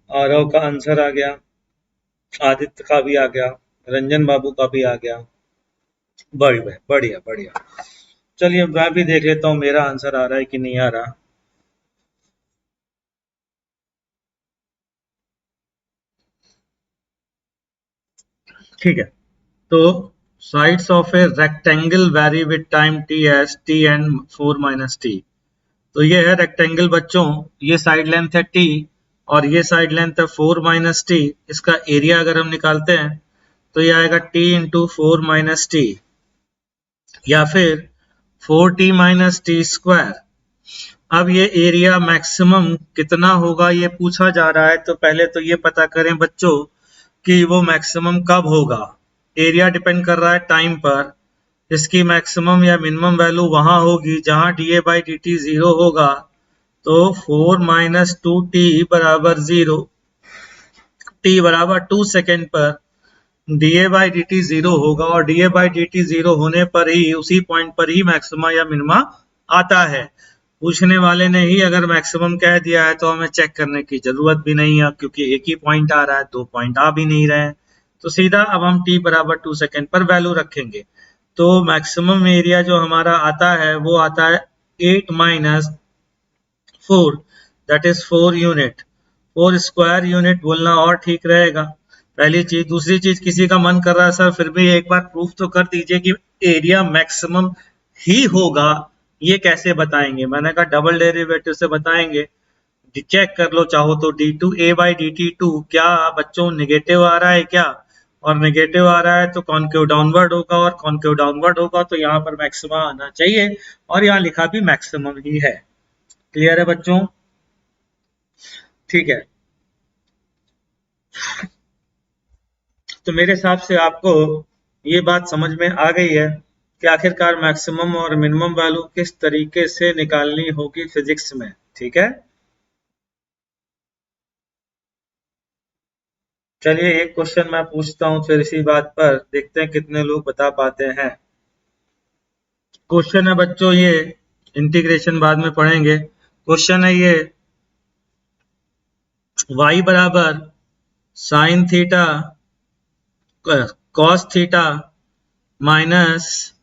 Speaker 1: आरव का आंसर आ गया, आदित्य का भी आ गया, रंजन बाबू का भी आ गया। बढ़िया बढ़िया बढ़िया। चलिए मैं भी देख लेता हूँ मेरा आंसर आ रहा है कि नहीं आ रहा। ठीक है, तो sides of a rectangle very with time t S t and 4 minus T. तो ये है रेक्टेंगल बच्चों, ये साइड लेंथ है t और ये साइड लेंथ है 4 माइनस टी। इसका एरिया अगर हम निकालते हैं तो ये आएगा t इंटू 4 माइनस टी या फिर 4t माइनस टी स्क्वायर। अब ये एरिया मैक्सिमम कितना होगा ये पूछा जा रहा है, तो पहले तो ये पता करें बच्चों कि वो मैक्सिमम कब होगा। एरिया डिपेंड कर रहा है टाइम पर, इसकी मैक्सिमम या मिनिमम वैल्यू वहां होगी जहां D A by d T zero होगा। तो 4 माइनस 2t बराबर 0, t बराबर 2 सेकेंड पर D A by d T zero होगा और D A by d T zero होने पर ही, उसी पॉइंट पर ही मैक्सिमा या मिनिमा आता है। पूछने वाले ने ही अगर मैक्सिमम कह दिया है तो हमें चेक करने की जरूरत भी नहीं है, क्योंकि एक ही पॉइंट आ रहा है, 2 पॉइंट आ भी नहीं रहे हैं। तो सीधा अब हम t बराबर 2 सेकेंड पर वैल्यू रखेंगे। तो मैक्सिमम एरिया जो हमारा आता है वो आता है 8 minus 4, that is 4 unit. 4 square unit बोलना और ठीक रहेगा, पहली चीज। दूसरी चीज, किसी का मन कर रहा है सर फिर भी एक बार प्रूफ तो कर दीजिए कि एरिया मैक्सिमम ही होगा ये कैसे बताएंगे? मैंने कहा डबल डेरिवेटिव से बताएंगे। चेक कर लो चाहो तो, d2a/dt2 क्या बच्चों नेगेटिव आ रहा है क्या? और नेगेटिव आ रहा है तो कॉनकेव डाउनवर्ड होगा, और कॉनकेव डाउनवर्ड होगा तो यहाँ पर मैक्सिमा आना चाहिए, और यहाँ लिखा भी मैक्सिमम ही है। क्लियर है बच्चों? ठीक है। तो मेरे हिसाब से आपको ये बात समझ में आ गई है कि आखिरकार मैक्सिमम और मिनिमम वैल्यू किस तरीके से निकालनी होगी फिजिक्स में। ठीक है, चलिए एक क्वेश्चन मैं पूछता हूँ फिर इसी बात पर, देखते हैं कितने लोग बता पाते हैं। क्वेश्चन है बच्चों ये, इंटीग्रेशन बाद में पढ़ेंगे। क्वेश्चन है ये, y बराबर sine theta cos theta minus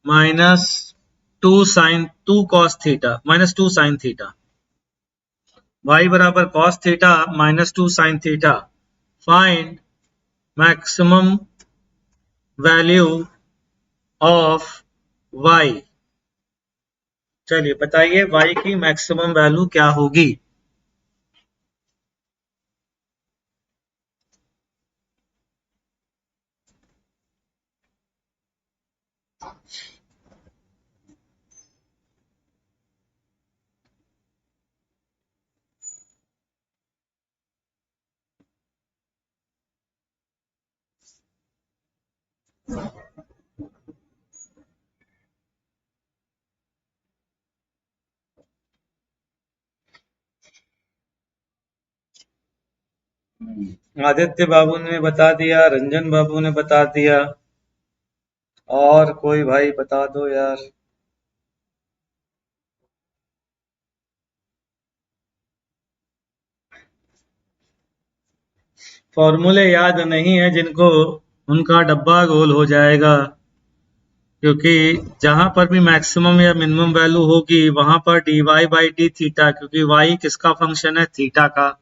Speaker 1: minus two cos theta minus two sine theta. y बराबर cos theta minus two sine theta. Find maximum value of y। चलिए बताइए y की मैक्सिमम वैल्यू क्या होगी? आदित्य बाबू ने बता दिया, रंजन बाबू ने बता दिया, और कोई भाई बता दो यार। फॉर्मूले याद नहीं है जिनको, उनका डब्बा गोल हो जाएगा, क्योंकि जहां पर भी मैक्सिमम या मिनिमम वैल्यू होगी वहां पर dy बाई डी थीटा, क्योंकि y किसका फंक्शन है? थीटा का,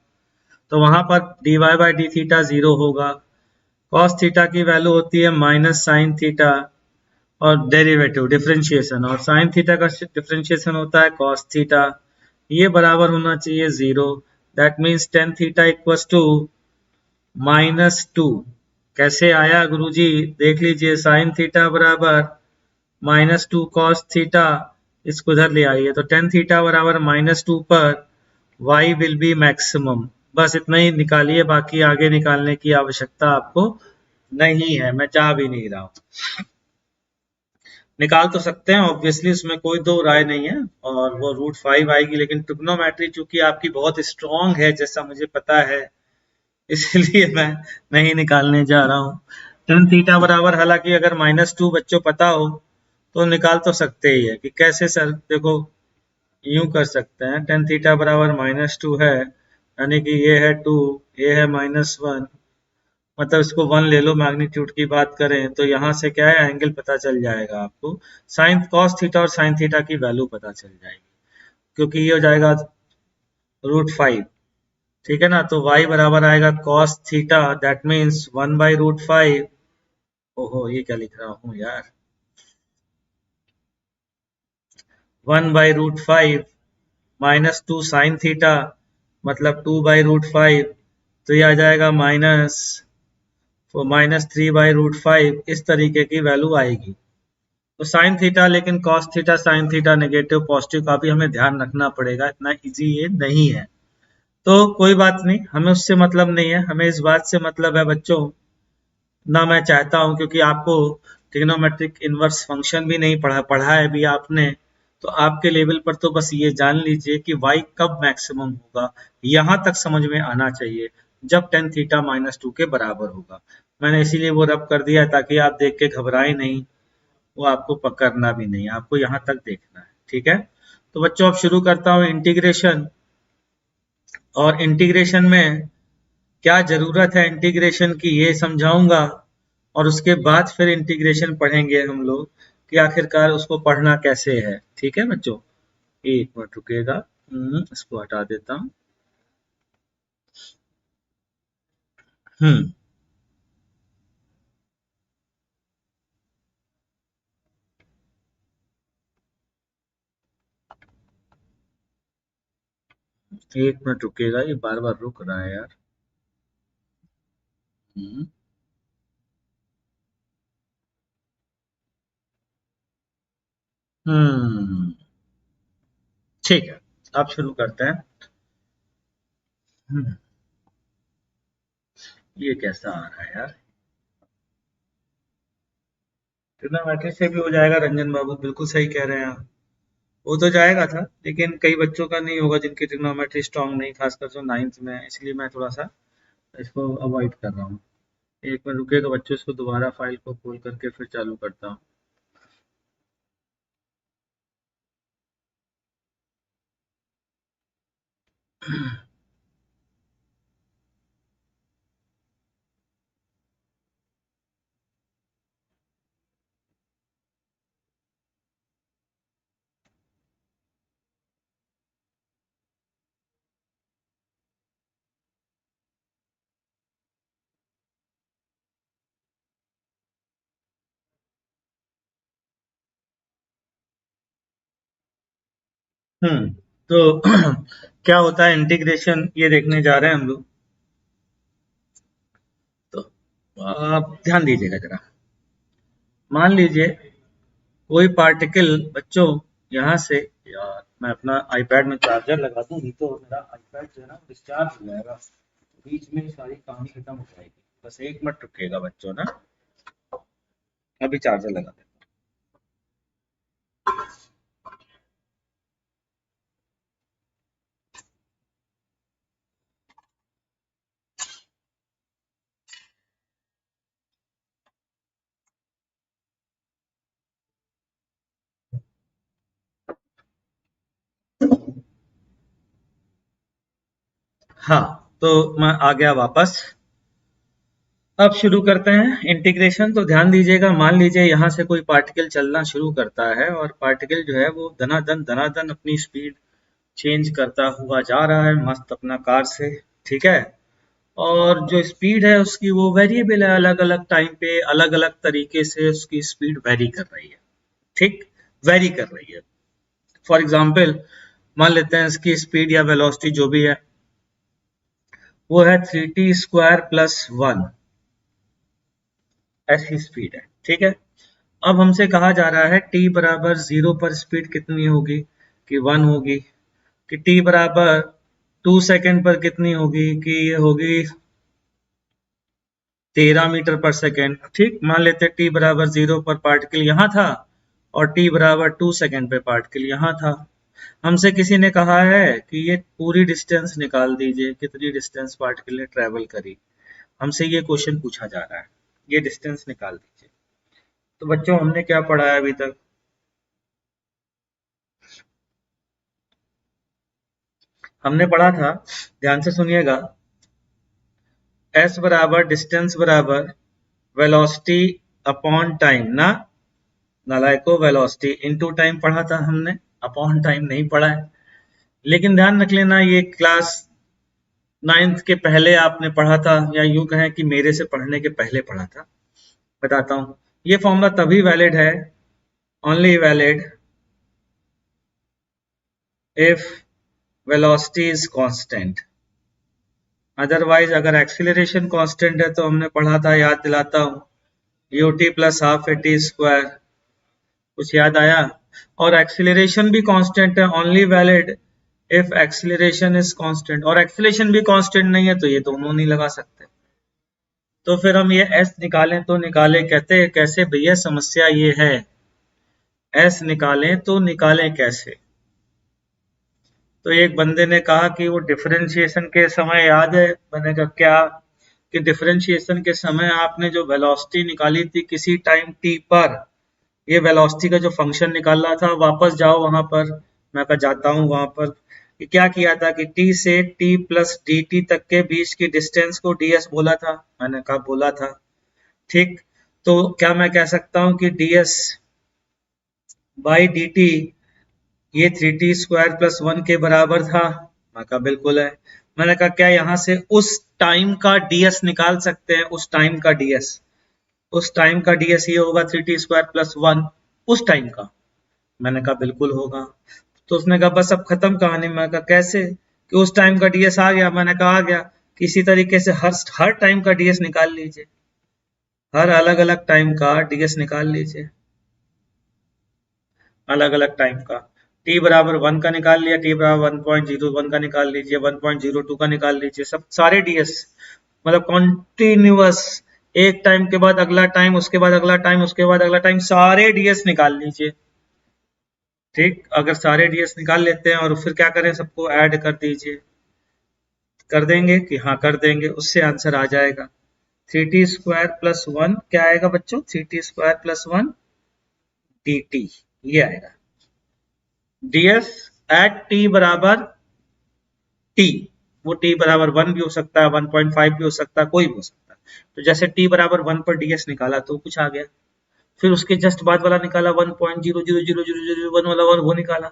Speaker 1: तो वहां पर dy by d theta zero होगा। cos थीटा की वैल्यू होती है माइनस साइन थीटा, और डेरिवेटिव डिफरेंशिएशन, और साइन थीटा का डिफरेंशिएशन होता है cos थीटा। ये बराबर होना चाहिए zero. That means tan theta equals to -2। कैसे आया गुरुजी? देख लीजिए, साइन थीटा बराबर -2 cos थीटा, इसको उधर ले आइए तो टेन थीटा बराबर -2 पर y विल बी मैक्सिमम। बस इतना ही निकालिए, बाकी आगे निकालने की आवश्यकता आपको नहीं है, मैं चाह भी नहीं रहा हूं। निकाल तो सकते हैं ऑब्वियसली, उसमें कोई दो राय नहीं है, और वो √5 आएगी, लेकिन ट्रिग्नोमेट्री चूंकि आपकी बहुत स्ट्रांग है जैसा मुझे पता है, इसलिए मैं नहीं निकालने जा रहा हूँ। टेन थीटा बराबर, हालांकि अगर -2 बच्चों पता हो तो निकाल तो सकते ही है। कि कैसे सर? देखो यूं कर सकते हैं, टेन थीटा बराबर -2 है, यानी कि ये है 2, ये है -1, मतलब इसको 1 ले लो, मैग्नीट्यूड की बात करें तो यहाँ से क्या है, एंगल पता चल जाएगा आपको। साइन कॉस थीटा और साइन थीटा की वैल्यू पता चल जाएगी, क्योंकि ये हो जाएगा √5। ठीक है ना? तो y बराबर आएगा cos थीटा, दैट मीन्स 1/√5। ओहो, ये क्या लिख रहा हूँ यार, 1/√5 -2 साइन थीटा, मतलब 2/√5, तो ये आ जाएगा -3/√5। इस तरीके की वैल्यू आएगी। तो साइन थीटा, लेकिन cos theta sine theta negative positive का भी हमें ध्यान रखना पड़ेगा, इतना इजी ये नहीं है। तो कोई बात नहीं, हमें उससे मतलब नहीं है, हमें इस बात से मतलब है बच्चों, ना मैं चाहता हूं, क्योंकि आपको ट्रिग्नोमेट्रिक इनवर्स फंक्शन भी नहीं पढ़ा है भी आपने, तो आपके लेवल पर तो बस ये जान लीजिए कि y कब मैक्सिमम होगा, यहां तक समझ में आना चाहिए, जब टेन थीटा -2 के बराबर होगा। मैंने इसीलिए वो रब कर दिया ताकि आप देख के घबराए नहीं, वो आपको पकड़ना भी नहीं, आपको यहाँ तक देखना है। ठीक है, तो बच्चों अब शुरू करता हूँ इंटीग्रेशन। और इंटीग्रेशन में क्या जरूरत है इंटीग्रेशन की, ये समझाऊंगा, और उसके बाद फिर इंटीग्रेशन पढ़ेंगे हम लोग कि आखिरकार उसको पढ़ना कैसे है। ठीक है बच्चों, एक मिनट रुकेगा, इसको हटा देता हूँ। हम्म, एक मिनट रुकेगा, ये बार बार रुक रहा है यार। हम्म हम्म, ठीक है, अब शुरू करते हैं। हम्म, ये कैसा आ रहा है यार। ट्रिग्नोमेट्री से भी हो जाएगा रंजन बाबू, बिल्कुल सही कह रहे हैं आप। वो तो जाएगा था, लेकिन कई बच्चों का नहीं होगा जिनकी ट्रिग्नोमेट्री स्ट्रांग नहीं, खासकर जो नाइन्थ में है, इसलिए मैं थोड़ा सा इसको अवॉइड कर रहा हूँ। एक मिनट रुकेगा बच्चों, इसको दोबारा फाइल को खोल करके फिर चालू करता हूँ। तो क्या होता है इंटीग्रेशन, ये देखने जा रहे हैं हम लोग। तो आप ध्यान दीजिएगा जरा। मान लीजिए कोई पार्टिकल, बच्चों यहाँ से, यार मैं अपना आईपैड में चार्जर लगा दूं, नहीं तो मेरा आईपैड जो है ना डिस्चार्ज हो जाएगा, बीच में सारी कहानी खत्म हो जाएगी। बस एक मिनट रुकिएगा बच्चों ना, अभी चार्जर लगा दें। हाँ, तो मैं आ गया वापस। अब शुरू करते हैं इंटीग्रेशन। तो ध्यान दीजिएगा, मान लीजिए यहाँ से कोई पार्टिकल चलना शुरू करता है, और पार्टिकल जो है वो धनाधन अपनी स्पीड चेंज करता हुआ जा रहा है मस्त अपना कार से, ठीक है। और जो स्पीड है उसकी वो वेरिएबल है, अलग अलग टाइम पे अलग अलग तरीके से उसकी स्पीड वेरी कर रही है, ठीक, वेरी कर रही है। फॉर एग्जाम्पल मान लेते हैं इसकी स्पीड या वेलोसिटी जो भी है वो है 3t² प्लस 1, ऐसी स्पीड है, ठीक है। अब हमसे कहा जा रहा है t बराबर 0 पर स्पीड कितनी होगी, कि 1 होगी। कि t बराबर 2 सेकंड पर कितनी होगी, कि ये होगी 13 मीटर पर सेकंड, ठीक। मान लेते टी बराबर 0 पर पार्टिकल यहाँ था, और टी बराबर 2 सेकंड पे पार्टिकल यहाँ था। हमसे किसी ने कहा है कि ये पूरी डिस्टेंस निकाल दीजिए, कितनी डिस्टेंस पार्टिकल ने ट्रेवल करी। हमसे ये क्वेश्चन पूछा जा रहा है, ये डिस्टेंस निकाल दीजिए। तो बच्चों हमने क्या पढ़ा है अभी तक, हमने पढ़ा था, ध्यान से सुनिएगा, एस बराबर डिस्टेंस बराबर वेलोसिटी अपॉन टाइम ना, नालायको, वेलोसिटी इनटू टाइम पढ़ा था हमने, अपॉन टाइम नहीं पढ़ा है। लेकिन ध्यान रख लेना, ये क्लास 9th के पहले आपने पढ़ा था, या यूं कहें कि मेरे से पढ़ने के पहले पढ़ा था। बताता हूं, ये फॉर्मूला तभी वैलिड है, only valid if velocity is constant. Otherwise अगर एक्सीलरेशन कांस्टेंट है, तो हमने पढ़ा था, याद दिलाता हूं, ut plus half A T square, कुछ याद आया। और एक्सीलरेशन भी कांस्टेंट है, only valid if acceleration is constant, और एक्सीलरेशन भी कांस्टेंट नहीं है तो ये दोनों नहीं लगा सकते। तो फिर हम ये एस निकालें तो निकालें, कहते हैं कैसे भैया, समस्या ये है, एस निकालें तो निकालें कैसे। तो एक बंदे ने कहा कि वो डिफरेंशिएशन के समय याद है, मैंने कहा क्या, कि डिफरेंशिएशन के समय आपने जो वेलोसिटी निकाली थी किसी टाइम टी पर, ये वेलोसिटी का जो फंक्शन निकालना था, वापस जाओ वहां पर। मैं कहा जाता हूँ वहां पर। कि क्या किया था कि t से t प्लस डी टी तक के बीच की डिस्टेंस को ds बोला था, मैंने कहा बोला था, ठीक। तो क्या मैं कह सकता हूँ कि ds बाई डी टी ये 3t² प्लस 1 के बराबर था, मैं कहा बिल्कुल है। मैंने कहा क्या यहाँ से उस टाइम का ds निकाल सकते हैं, उस टाइम का ds, उस टाइम का ds ये होगा 3t² प्लस 1, उस टाइम का। मैंने कहा बिल्कुल होगा। तो उसने कहा बस अब खत्म कहानी। मैं कहा कैसे, कि उस टाइम का डीएस आ गया, मैंने कहा आ गया, किसी तरीके से हर टाइम का डीएस निकाल लीजिए, हर अलग अलग टाइम का डीएस निकाल लीजिए, अलग अलग टाइम का। t बराबर 1 का निकाल लिया, t बराबर 1.01 का निकाल लीजिए, 1.02 का निकाल लीजिए, सब सारे डीएस मतलब कॉन्टिन्यूअस, एक टाइम के बाद अगला टाइम, उसके बाद अगला टाइम, उसके बाद अगला टाइम, सारे डीएस निकाल लीजिए। ठीक, अगर सारे डीएस निकाल लेते हैं और फिर क्या करें, सबको ऐड कर दीजिए, कर देंगे कि हाँ कर देंगे, उससे आंसर आ जाएगा 3t² + 1 क्या आएगा बच्चों, 3t² + 1 dt, ये आएगा ds एट t बराबर t। वो t बराबर 1 भी हो सकता है, 1.5 भी हो सकता है, कोई भी हो सकता है। तो जैसे t बराबर 1 पर ds निकाला तो कुछ आ गया, फिर उसके जस्ट बाद वाला निकाला 1.0000001 वाला, और वो निकाला,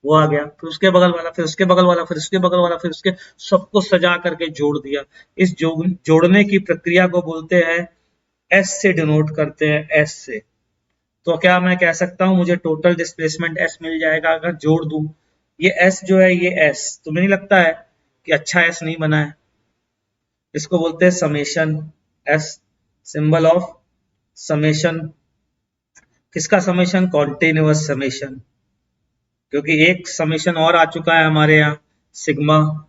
Speaker 1: वो आ गया, फिर उसके बगल वाला, फिर उसके बगल वाला, फिर उसके बगल वाला, फिर उसके, सबको सजा करके जोड़ दिया। इस जोड़ने की प्रक्रिया को बोलते हैं, एस से डिनोट करते हैं, एस से। तो क्या मैं कह सकता हूं मुझे टोटल डिस्प्लेसमेंट एस मिल जाएगा अगर जोड़ दूं। ये एस जो है, ये एस तुम्हें नहीं लगता है कि अच्छा एस नहीं बना है? इसको बोलते हैं summation, S symbol of summation. किसका समेशन? कॉन्टिन्यूअस समेशन, क्योंकि एक समेशन और आ चुका है हमारे यहाँ, सिग्मा।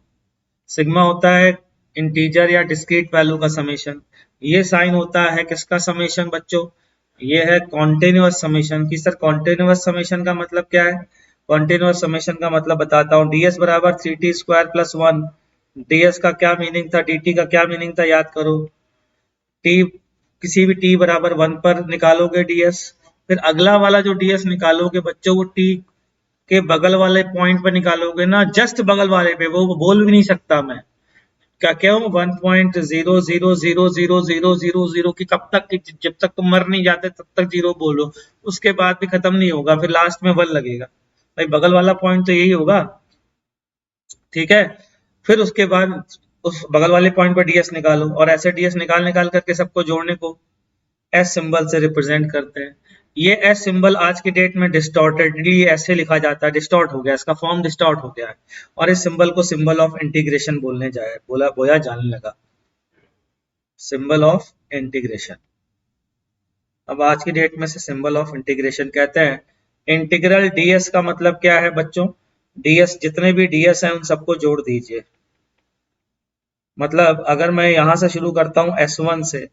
Speaker 1: सिग्मा होता है इंटीजर या डिस्क्रीट वैल्यू का समेशन। ये साइन होता है किसका समेशन बच्चों? ये है कॉन्टिन्यूअस समेशन की। सर कॉन्टिन्यूअस समेशन का मतलब क्या है? कॉन्टिन्यूअस समेशन का मतलब बताता हूँ, ds बराबर 3t² + 1। ds का क्या मीनिंग था, dt का क्या मीनिंग था, याद करो। t, किसी भी t बराबर 1 पर निकालोगे ds, फिर अगला वाला जो ds निकालोगे बच्चों, वो t के बगल वाले पॉइंट पर निकालोगे ना, जस्ट बगल वाले पे, वो बोल भी नहीं सकता मैं क्या क्यों, 1.000000 की कब तक, जब तक तुम मर नहीं जाते तब तक जीरो बोलो, उसके बाद भी खत्म नहीं होगा, फिर लास्ट में 1 लगेगा। भाई बगल वाला पॉइंट तो यही होगा, ठीक है। फिर उसके बाद उस बगल वाले पॉइंट पर डीएस निकालो, और ऐसे डीएस निकाल निकाल करके सबको जोड़ने को एस सिंबल से रिप्रेजेंट करते हैं। ये एस सिंबल आज की डेट में डिस्टॉर्टेडली ऐसे लिखा जाता है, डिस्टॉर्ट हो गया, इसका फॉर्म डिस्टॉर्ट हो गया है, और इस सिंबल को सिंबल ऑफ इंटीग्रेशन बोलने जाए बोया जाने लगा, सिंबल ऑफ इंटीग्रेशन। अब आज की डेट में से सिंबल ऑफ इंटीग्रेशन कहते हैं। इंटीग्रल डीएस का मतलब क्या है बच्चों? डीएस, जितने भी डीएस हैं उन सबको जोड़ दीजिए। मतलब अगर मैं यहां से शुरू करता हूं S1 से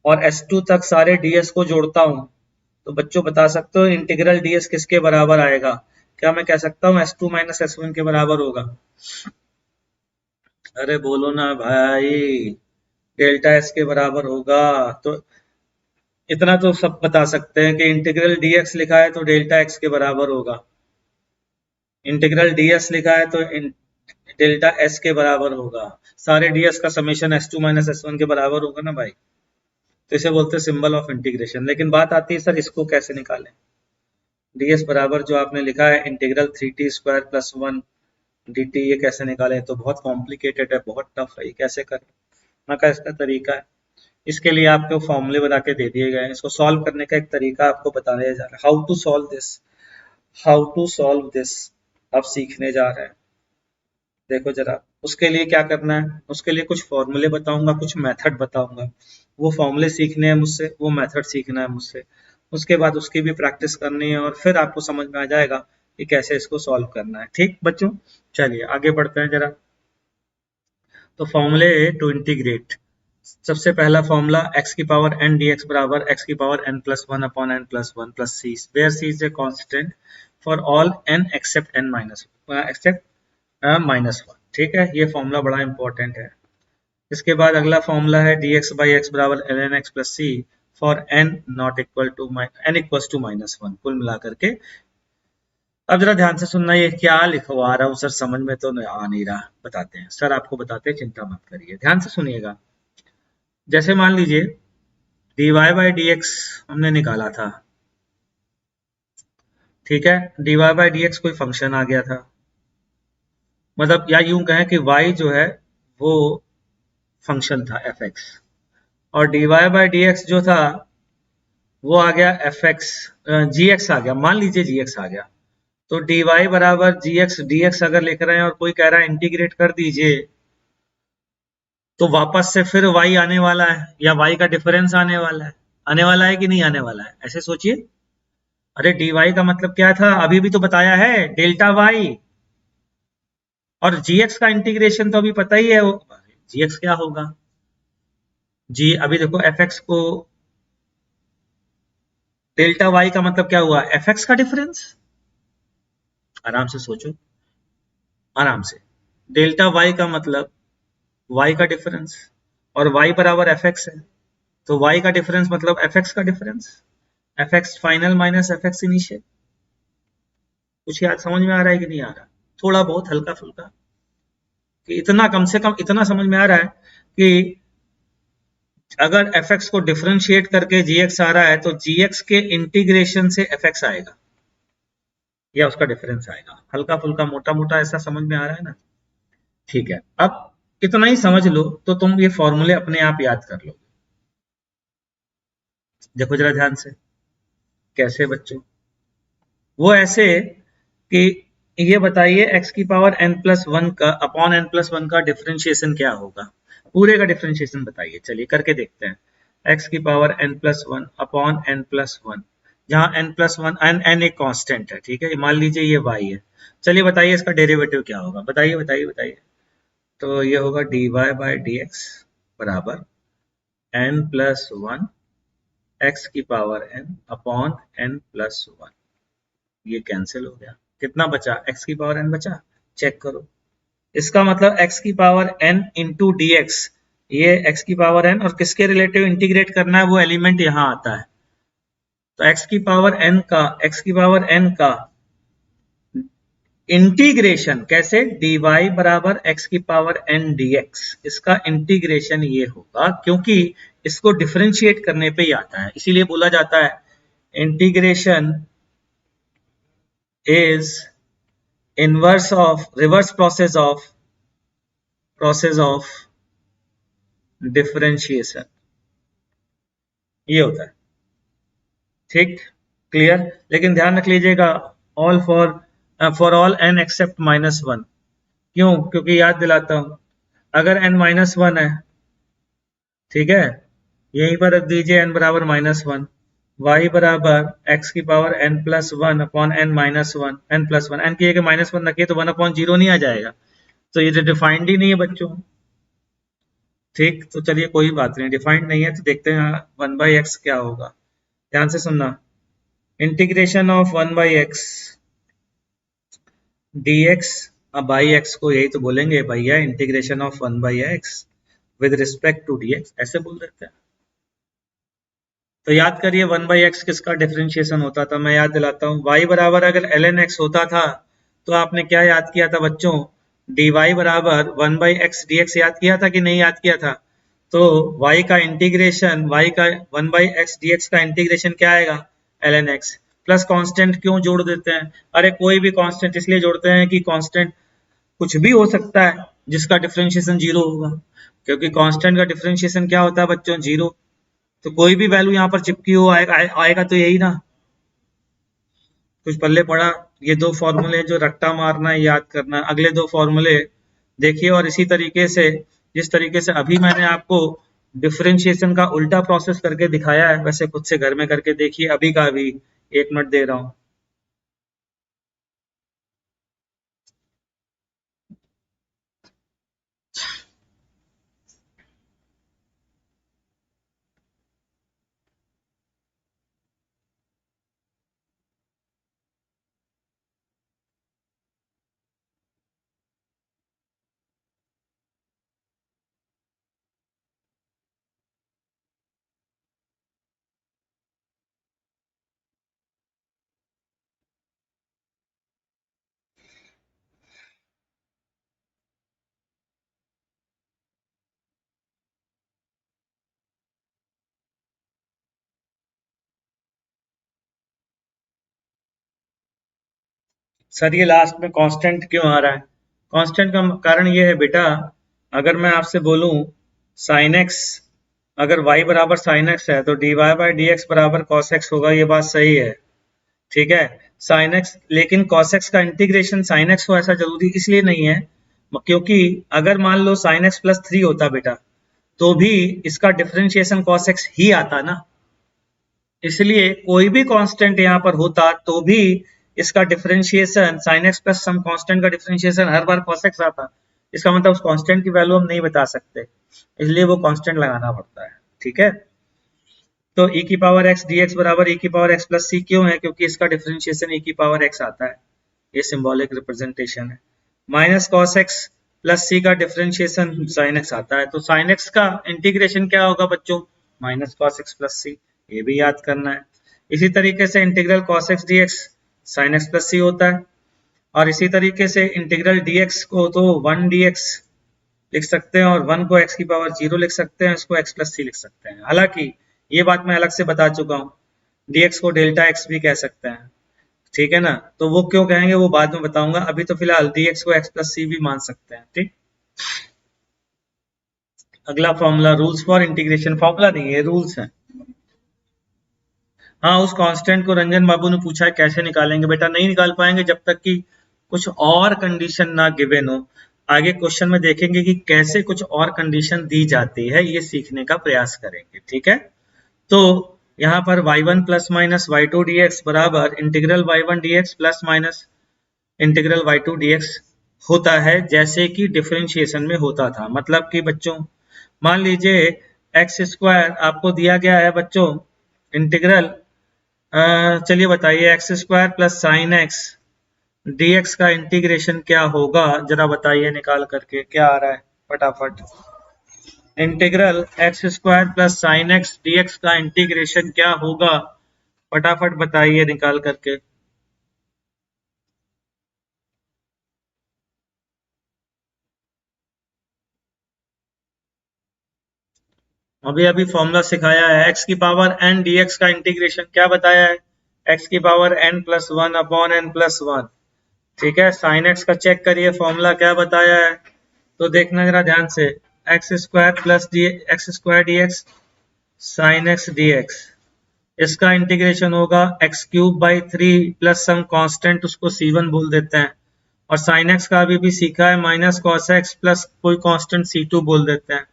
Speaker 1: और S2 तक सारे डीएस को जोड़ता हूं, तो बच्चों बता सकते हो इंटीग्रल डीएस किसके बराबर आएगा? क्या मैं कह सकता हूँ S2 - S1 के बराबर होगा? अरे बोलो ना भाई, डेल्टा एस के बराबर होगा। तो इतना तो सब बता सकते हैं कि इंटीग्रल डीएक्स लिखा है तो डेल्टा एक्स के बराबर होगा, इंटीग्रल डीएस लिखा है तो डेल्टा एस के बराबर होगा, सारे डीएस का समेशन S2 - S1 के बराबर होगा ना भाई। तो इसे बोलते हैं सिंबल ऑफ इंटीग्रेशन। लेकिन बात आती है सर इसको कैसे निकालें? ds बराबर जो आपने लिखा है इंटीग्रल 3t² + 1 dt, ये कैसे निकालें? तो बहुत कॉम्प्लिकेटेड है, बहुत टफ है, ये कैसे करें? ना का इसका तरीका है, इसके लिए आपको फॉर्मूले बना के दे दिए गए हैं, इसको सॉल्व करने का एक तरीका आपको बताने जा रहा है, how to solve this, how to solve this आप सीखने जा रहे हैं। देखो जरा, उसके लिए क्या करना है, उसके लिए कुछ फॉर्मूले बताऊंगा, कुछ मेथड बताऊंगा, वो फॉर्मूले सीखने हैं मुझसे, वो मेथड सीखना है मुझसे, उसके बाद उसकी भी प्रैक्टिस करनी है, और फिर आपको समझ में आ जाएगा कि कैसे इसको सॉल्व करना है। ठीक बच्चों, चलिए आगे बढ़ते हैं जरा। तो फॉर्मूले टू इंटीग्रेट, सबसे पहला फॉर्मूला x की पावर n dx बराबर x की power n + 1 upon n + 1 plus c, where c is a constant for all n except n -1। ठीक है, ये फॉर्मूला बड़ा इंपॉर्टेंट है। इसके बाद अगला फॉर्मूला है dx/x बराबर ln x + c for n not equal to n equals to -1। कुल मिलाकर के, अब जरा ध्यान से सुनना, ये क्या लिखवा रहा हूँ सर, समझ में तो आ नहीं रहा, बताते हैं सर, आपको बताते हैं, चिंता मत करिए, ध्यान से सुनिएगा। जैसे मान लीजिए dy/dx हमने निकाला था, ठीक है, dy/dx कोई फंक्शन आ गया था, मतलब या यूं कहें कि y जो है वो फंक्शन था fx, और dy/dx जो था वो आ गया fx, gx आ गया, मान लीजिए gx आ गया। तो dy बराबर gx dx अगर लिख रहे हैं और कोई कह रहा है इंटीग्रेट कर दीजिए, तो वापस से फिर y आने वाला है या y का डिफरेंस आने वाला है कि नहीं आने वाला है, ऐसे सोचिए। अरे dy का मतलब क्या था, अभी भी तो बताया है, डेल्टा y। और gx का इंटीग्रेशन तो अभी पता ही है, gx क्या होगा, जी अभी देखो fx को, डेल्टा y का मतलब क्या हुआ, fx का डिफरेंस। आराम से सोचो, आराम से। डेल्टा y का मतलब y का डिफरेंस, और y बराबर fx है, तो y का डिफरेंस मतलब fx का difference, fx final minus fx initial. कुछ याद समझ में आ रहा है कि नहीं आ रहा, थोड़ा बहुत हल्का फुल्का, कि इतना कम से कम इतना समझ में आ रहा है कि अगर fx को डिफरेंशिएट करके gx आ रहा है तो gx के इंटीग्रेशन से fx आएगा या उसका डिफरेंस आएगा। हल्का फुल्का मोटा मोटा ऐसा समझ में आ रहा है ना, ठीक है। अब इतना ही समझ लो तो तुम ये फॉर्मूले अपने आप याद कर लो। देखो जरा ध्यान से, कैसे बच्चों, वो ऐसे कि ये बताइए x की पावर n+1 का अपॉन n+1 का डिफरेंशिएशन क्या होगा, पूरे का डिफरेंशिएशन बताइए, चलिए करके देखते हैं। x की पावर n+1 अपॉन n+1, जहां n+1 n एक कांस्टेंट है, ठीक है, मान लीजिए ये y है। चलिए बताइए इसका डेरिवेटिव क्या होगा, बताइए बताइए बताइए। तो ये होगा dy बाई dx बराबर n+1 x की पावर n अपॉन n+1, ये कैंसिल हो गया, कितना बचा, x की पावर n बचा, चेक करो। इसका मतलब x की power n into D x, ये x की पावर n और किसके रिलेटिव इंटीग्रेट करना है, वो एलिमेंट यहां आता है। तो x की पावर n का इंटीग्रेशन कैसे, dy बराबर x की पावर n dx, इसका इंटीग्रेशन ये होगा, क्योंकि इसको डिफरेंशिएट करने पे ही आता है, इसीलिए बोला जाता है integration is inverse of reverse process of differentiation, ये होता है, ठीक, क्लियर। लेकिन ध्यान रख लीजिएगा, all for all n except -1, क्यों, क्योंकि याद दिलाता हूं, अगर n -1 है, ठीक है, यहीं पर रख दीजिए n बराबर -1, y बराबर x की power n+1 upon n+1 n की जगह -1 रखिए तो 1/0 नहीं आ जाएगा, तो ये तो डिफाइंड ही नहीं है बच्चों, ठीक। तो चलिए कोई बात नहीं, डिफाइंड नहीं है तो देखते हैं 1/x क्या होगा। ध्यान से सुनना, इंटीग्रेशन ऑफ 1/x dx, अब बाई एक्स को यही तो बोलेंगे भैया, integration of 1/x with respect to dx, ऐसे बोल देते हैं। तो याद करिए 1/x किसका डिफरेंशिएशन होता था, मैं याद दिलाता हूँ, y बराबर अगर ln x होता था तो आपने क्या याद किया था बच्चों, dy बराबर 1/x dx याद किया था कि नहीं याद किया था। तो y का इंटीग्रेशन, y का 1/x dx का इंटीग्रेशन क्या आएगा, ln x, प्लस कांस्टेंट क्यों जोड़ देते हैं, अरे कोई भी कांस्टेंट इसलिए जोड़ते हैं कि कांस्टेंट कुछ भी हो सकता है जिसका डिफरेंशिएशन जीरो होगा, क्योंकि कांस्टेंट का डिफरेंशिएशन क्या होता है बच्चों, जीरो। तो कोई भी वैल्यू यहाँ पर चिपकी हो आएगा तो यही ना, कुछ पल्ले पड़ा। ये दो फॉर्मूले जो रट्टा मारना है, याद करना, अगले दो फॉर्मूले देखिए, और इसी तरीके से जिस तरीके से अभी मैंने आपको डिफरेंशिएशन का उल्टा प्रोसेस करके दिखाया है, वैसे खुद से घर में करके देखिए, अभी का अभी 1 मिनट दे रहा हूँ। सर ये लास्ट में कांस्टेंट क्यों आ रहा है, कांस्टेंट का कारण ये है बेटा, अगर मैं आपसे बोलूं साइन एक्स, अगर y बराबर साइन एक्स है तो dy बाई डी एक्स बराबर कॉस एक्स होगा, ये बात सही है। ठीक है। साइन एक्स, लेकिन कॉस एक्स का इंटीग्रेशन साइन एक्स को ऐसा जरूरी इसलिए नहीं है क्योंकि अगर मान लो साइन एक्स प्लस 3 होता बेटा, तो भी इसका डिफरेंशिएशन कॉस एक्स ही आता ना। इसलिए कोई भी कांस्टेंट यहाँ पर होता तो भी इसका differentiation sine x plus some constant का डिफरेंशिएशन हर बार cos x आता। इसका मतलब उस कांस्टेंट की वैल्यू हम नहीं बता सकते, इसलिए वो कांस्टेंट लगाना पड़ता है। ठीक है, तो e की पावर x dx बराबर e की पावर x प्लस सी क्यों है? क्योंकि इसका डिफरेंशिएशन e की पावर x आता है, ये सिंबॉलिक रिप्रेजेंटेशन है। माइनस कॉस एक्स प्लस सी का डिफरेंशिएशन साइन एक्स आता है, तो साइन एक्स का इंटीग्रेशन क्या होगा बच्चों? Minus cos x plus c, ये भी याद करना है। इसी तरीके से integral cos x d x sine x plus c होता है, और इसी तरीके से इंटीग्रल डी एक्स को तो 1 डी एक्स लिख सकते हैं, और 1 को x की पावर 0 लिख सकते हैं, इसको x प्लस सी लिख सकते हैं। हालांकि ये बात मैं अलग से बता चुका हूँ, dx को डेल्टा x भी कह सकते हैं। ठीक है ना, तो वो क्यों कहेंगे वो बाद में बताऊंगा, अभी तो फिलहाल dx को x प्लस सी भी मान सकते हैं। ठीक, अगला formula, rules for integration, formula नहीं है, रूल्स है। हाँ, उस कांस्टेंट को रंजन बाबू ने पूछा है कैसे निकालेंगे, बेटा नहीं निकाल पाएंगे जब तक कि कुछ और कंडीशन ना गिवन हो। आगे क्वेश्चन में देखेंगे कि कैसे कुछ और कंडीशन दी जाती है, ये सीखने का प्रयास करेंगे। ठीक है, तो यहाँ पर y1 plus minus y2 dx बराबर integral y1 dx plus minus integral y2 dx होता है, जैसे कि डिफरेंशिएशन में होता था। मतलब कि बच्चों मान लीजिए एक्स स्क्वायर आपको दिया गया है बच्चों, इंटीग्रल चलिए बताइए x square plus sign x dx का इंटीग्रेशन क्या होगा, जरा बताइए निकाल करके क्या आ रहा है फटाफट। Integral x square plus sign x dx का इंटीग्रेशन क्या होगा, फटाफट बताइए निकाल करके। अभी अभी फॉर्मूला सिखाया है, एक्स की पावर एन dx का इंटीग्रेशन क्या बताया है, एक्स की power n plus one upon n plus one. ठीक है, साइन एक्स का चेक करिए फॉर्मूला क्या बताया है, तो देखना जरा ध्यान से, x square plus d x square d x sine x d x, इसका इंटीग्रेशन होगा x cube by three plus some constant, उसको सी1 बोल देते हैं, और साइन एक्स का अभी भी सीखा है माइनस कॉस एक्स प्लस कोई कांस्टेंट सी2 बोल देते हैं।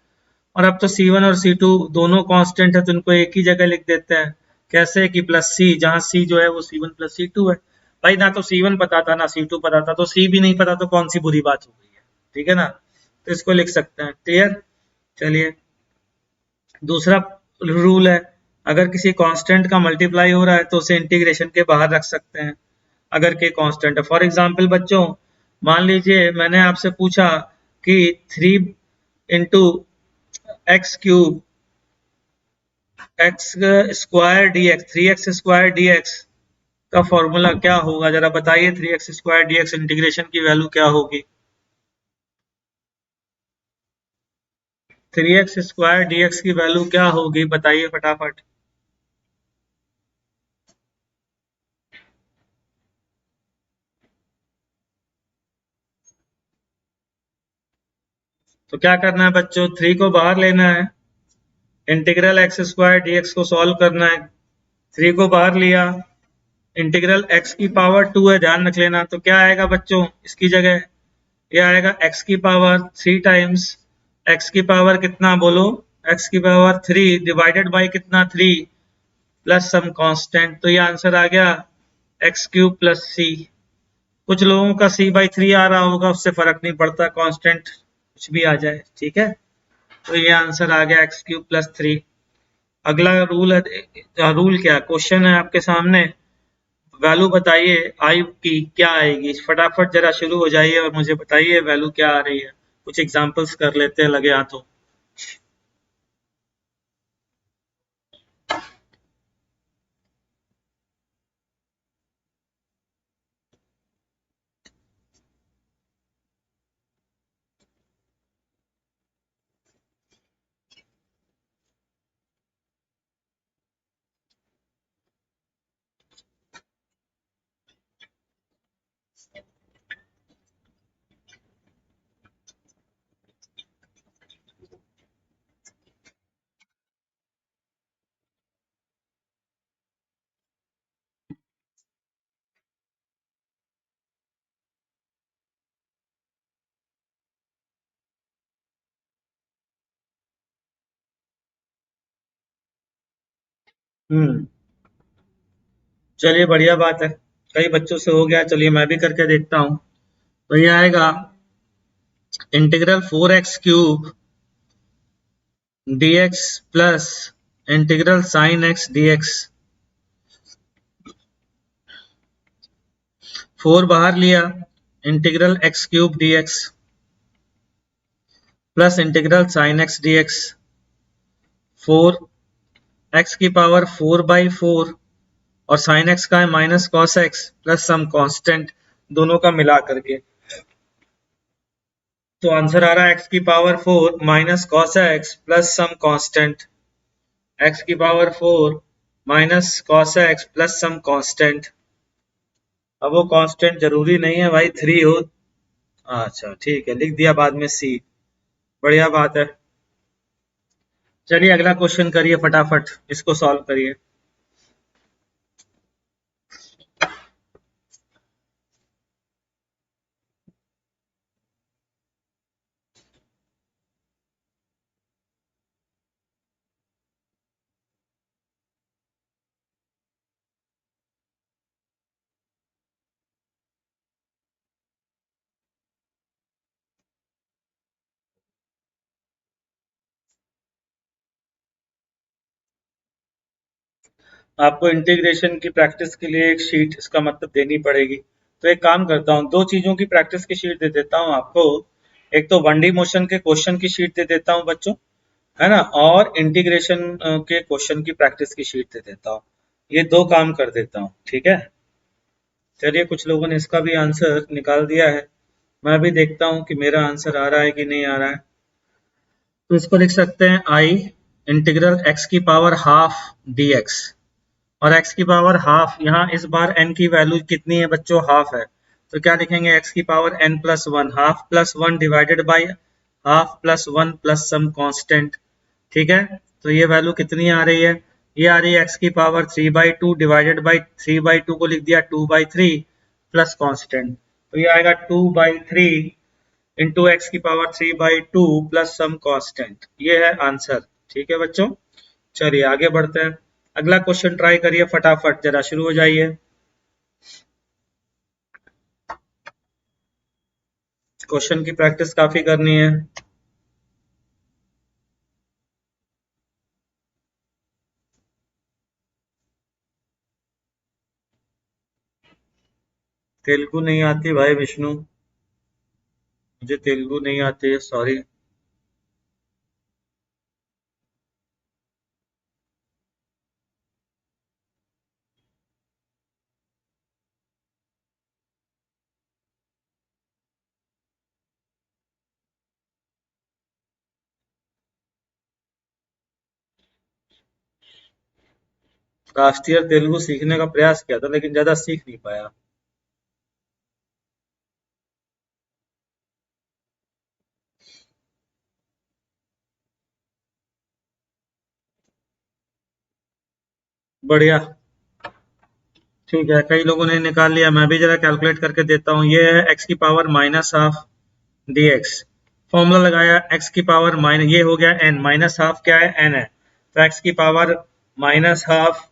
Speaker 1: और अब तो C1 और C2 दोनों कांस्टेंट है, तो इनको एक ही जगह लिख देते हैं। कैसे कि प्लस सी, जहां C जो है वो C1 प्लस C2 है। भाई ना तो C1 पता था ना C2 पता था, तो C भी नहीं पता तो कौन सी बुरी बात हो गई है। ठीक है ना, तो इसको लिख सकते हैं। क्लियर, चलिए दूसरा रूल है, अगर किसी कांस्टेंट का मल्टीप्लाई हो रहा है तो उसे इंटीग्रेशन के बाहर रख सकते हैं, अगर के कांस्टेंट है। फॉर एग्जांपल बच्चों मान लीजिए मैंने आपसे पूछा कि 3 into x cube x square d x, 3x square d x का फॉर्मूला क्या होगा, जरा बताइए। 3x square d x integration की वैल्यू क्या होगी? 3x स्क्वायर डी एक्स की वैल्यू क्या होगी बताइए फटाफट। तो क्या करना है बच्चों, 3 को बाहर लेना है, integral x square d x को सॉल्व करना है। 3 को बाहर लिया, इंटीग्रल एक्स की पावर 2 है, ध्यान रख लेना। तो क्या आएगा बच्चों इसकी जगह, ये आएगा एक्स की पावर 3 टाइम्स एक्स की पावर कितना बोलो, एक्स की पावर 3 डिवाइडेड बाई कितना 3 प्लस सम कांस्टेंट, तो ये आंसर आ गया एक्स क्यूब प्लस सी। कुछ लोगों का सी बाई 3 आ रहा होगा, उससे फर्क नहीं पड़ता, कांस्टेंट कुछ भी आ जाए। ठीक है, तो ये आंसर आ गया एक्स क्यूब प्लस 3। अगला रूल है, रूल क्या क्वेश्चन है आपके सामने, वैल्यू बताइए आई की क्या आएगी, फटाफट जरा शुरू हो जाइए और मुझे बताइए वैल्यू क्या आ रही है। कुछ एग्जांपल्स कर लेते हैं लगे हाथों। हम्म। चलिए बढ़िया बात है, कई बच्चों से हो गया, चलिए मैं भी करके देखता हूँ। तो ये आएगा integral 4x³ dx plus integral sine x dx। 4 बाहर लिया, integral x³ dx plus integral sine x dx। 4 x की पावर 4/4 और साइन एक्स का है minus cos x plus some constant, दोनों का मिला करके। तो आंसर आ रहा है x की power 4 minus cos x plus some constant. x की power 4 minus cos x plus some constant. अब वो कांस्टेंट जरूरी नहीं है भाई 3 हो। अच्छा ठीक है, लिख दिया बाद में c। बढ़िया बात है। चलिए अगला क्वेश्चन करिए फटाफट, इसको सॉल्व करिए। आपको इंटीग्रेशन की प्रैक्टिस के लिए एक शीट इसका मतलब देनी पड़ेगी। तो एक काम करता हूँ, दो चीजों की प्रैक्टिस की शीट दे देता हूँ आपको। एक तो 1D मोशन के क्वेश्चन की शीट दे देता हूँ बच्चों, है ना, और इंटीग्रेशन के क्वेश्चन की प्रैक्टिस की शीट दे देता हूँ। ये दो काम कर देता हूँ, ठीक है। चलिए कुछ लोगों ने इसका भी आंसर निकाल दिया है, मैं भी देखता हूँ कि मेरा आंसर आ रहा है कि नहीं आ रहा है। तो इसको लिख सकते हैं आई इंटीग्रल x की पावर हाफ dx। और x की पावर हाफ, यहाँ इस बार n की वैल्यू कितनी है बच्चों, हाफ है। तो क्या लिखेंगे, x की power n+1, half plus 1 divided by half plus 1 plus some constant. ठीक है, तो ये वैल्यू कितनी आ रही है, ये आ रही है x की पावर 3/2 डिवाइडेड बाई 3/2 को लिख दिया 2/3 प्लस कांस्टेंट। तो ये आएगा 2/3 इंटू एक्स की पावर 3/2 प्लस सम कांस्टेंट। ये है आंसर। ठीक है बच्चों, चलिए आगे बढ़ते हैं। अगला क्वेश्चन ट्राई करिए फटाफट, जरा शुरू हो जाइए। क्वेश्चन की प्रैक्टिस काफी करनी है। तेलुगु नहीं आती भाई विष्णु, मुझे तेलुगु नहीं आती है, सॉरी। लास्ट ईयर तेलुगु सीखने का प्रयास किया था लेकिन ज्यादा सीख नहीं पाया। बढ़िया, ठीक है, कई लोगों ने निकाल लिया, मैं भी जरा कैलकुलेट करके देता हूँ। ये है एक्स की power minus half dx। Formula लगाया, x की पावर माइनस, ये हो गया n, माइनस हाफ क्या है, n है। तो x की power minus half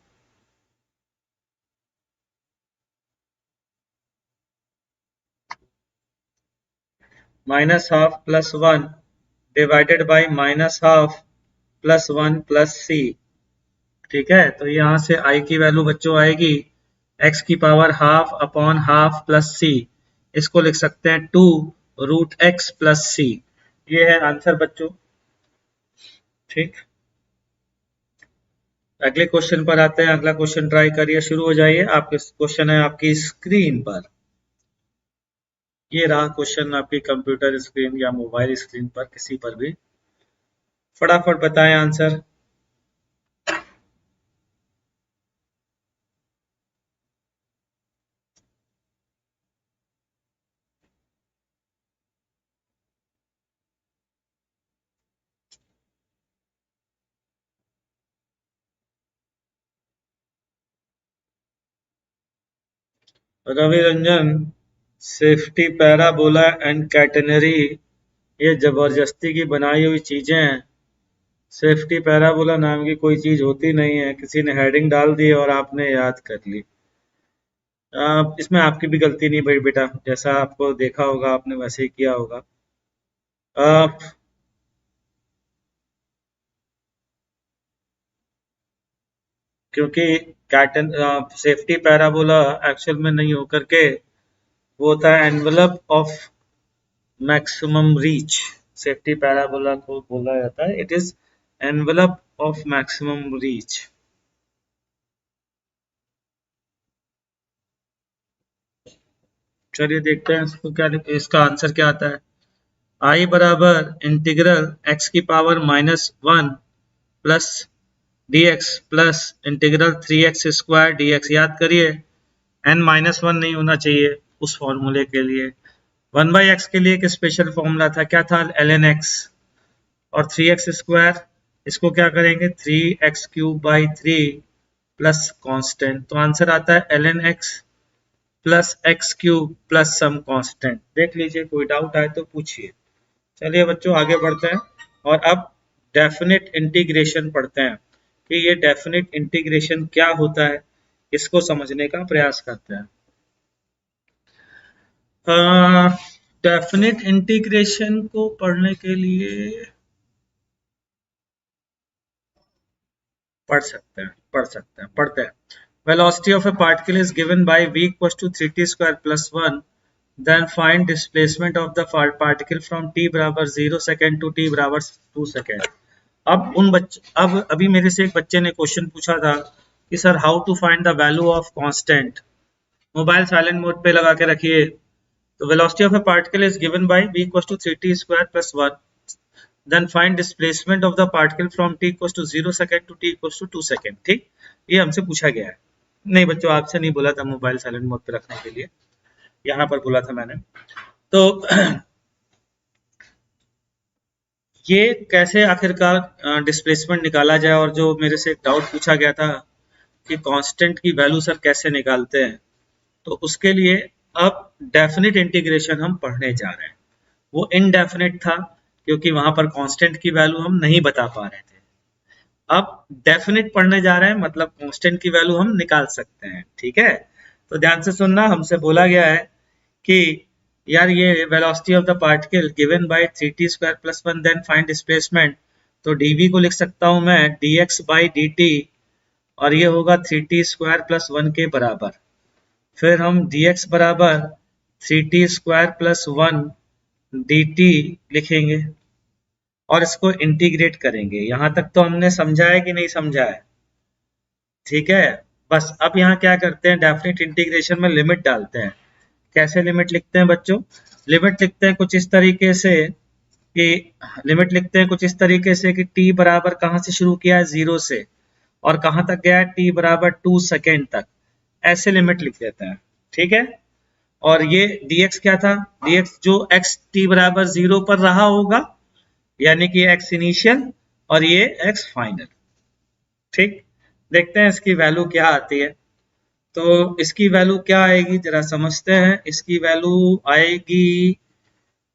Speaker 1: plus 1 divided by minus half plus 1 plus c। ठीक है, तो यहाँ से i की वैल्यू बच्चों आएगी x की power half upon half plus c। इसको लिख सकते हैं 2√x प्लस c। ये है आंसर बच्चों। ठीक, अगले क्वेश्चन पर आते हैं। अगला क्वेश्चन ट्राई करिए, शुरू हो जाइए। आपके क्वेश्चन है आपकी स्क्रीन पर। ये रहा क्वेश्चन आपकी कंप्यूटर स्क्रीन या मोबाइल स्क्रीन पर, किसी पर भी। फटाफट बताएं answer. Ravi Ranjan, safety parabola and catenary, ये जबरदस्ती की बनाई हुई चीजें हैं। सेफ्टी पैराबोला नाम की कोई चीज होती नहीं है, किसी ने हेडिंग डाल दी और आपने याद कर ली। इसमें आपकी भी गलती नहीं भाई बेटा, जैसा आपको देखा होगा आपने वैसे ही किया होगा। अ, क्योंकि कैटन सेफ्टी पैराबोला एक्चुअल में नहीं होकर के वो होता है envelope of maximum reach. Safety parabola को बोला जाता है it is envelope of maximum reach. चलिए देखते हैं इसको क्या, इसका आंसर क्या आता है। आई बराबर इंटीग्रल एक्स की power -1 plus d x plus integral 3x² dx। याद करिए n-1 नहीं होना चाहिए उस फॉर्मूले के लिए। 1/x के लिए एक स्पेशल फॉर्मूला था, क्या था, ln x। और 3x², इसको क्या करेंगे 3x³ प्लस कांस्टेंट, तो आंसर आता है ln x plus x³ plus some constant. देख लीजिए, कोई डाउट आए तो पूछिए। चलिए बच्चों आगे बढ़ते हैं और अब डेफिनेट इंटीग्रेशन पढ़ते हैं कि ये डेफिनेट इंटीग्रेशन क्या होता है, इसको समझने का प्रयास करते हैं। डेफिनेट इंटीग्रेशन को पढ़ने के लिए पढ़ते हैं। Velocity of a particle is given by v equals to 3t² plus 1, then find displacement of the particle from t बराबर 0 सेकेंड टू t बराबर 2 सेकेंड। अब अभी मेरे से एक बच्चे ने क्वेश्चन पूछा था कि sir how to find the value of constant. Mobile silent mode पे लगा के रखिए। तो velocity of a particle is given by v equals to 3t² plus 1, then find displacement of the particle from t equals to 0 second to t equals to 2 second. ठीक, ये हमसे पूछा गया है। नहीं बच्चों, आपसे नहीं बोला था मोबाइल साइलेंट मोड पे रखने के लिए, यहाँ पर बोला था मैंने। तो ये कैसे आखिरकार डिस्प्लेसमेंट निकाला जाए, और जो मेरे से एक डाउट पूछा गया था कि कांस्टेंट की वैल्यू सर कैसे निकालते हैं, तो उसके लिए अब डेफिनेट इंटीग्रेशन हम पढ़ने जा रहे हैं। वो इनडेफिनेट था क्योंकि वहां पर कांस्टेंट की वैल्यू हम नहीं बता पा रहे थे। अब डेफिनेट पढ़ने जा रहे हैं, मतलब कांस्टेंट की वैल्यू हम निकाल सकते हैं। ठीक है, तो ध्यान से सुनना। हमसे बोला गया है कि यार ये velocity of the particle given by 3t² plus 1, then find displacement. तो dv को लिख सकता हूं मैं dx/dt, और ये होगा 3t² प्लस 1 के बराबर। फिर हम dx बराबर 3t² प्लस 1 dt लिखेंगे और इसको इंटीग्रेट करेंगे। यहां तक तो हमने समझा है कि नहीं समझा है? ठीक है, बस अब यहाँ क्या करते हैं, डेफिनेट इंटीग्रेशन में लिमिट डालते हैं। कैसे लिमिट लिखते हैं बच्चों? लिमिट लिखते हैं कुछ इस तरीके से कि t बराबर कहाँ से शुरू किया है, 0 से, और कहाँ तक गया है, t बराबर 2 सेकेंड तक। ऐसे लिमिट लिख देते हैं। ठीक है, और ये dx क्या था, dx जो x t बराबर 0 पर रहा होगा, यानी कि x इनिशियल और ये x फाइनल। ठीक, देखते हैं इसकी वैल्यू क्या आती है। तो इसकी वैल्यू क्या आएगी जरा समझते हैं। इसकी वैल्यू आएगी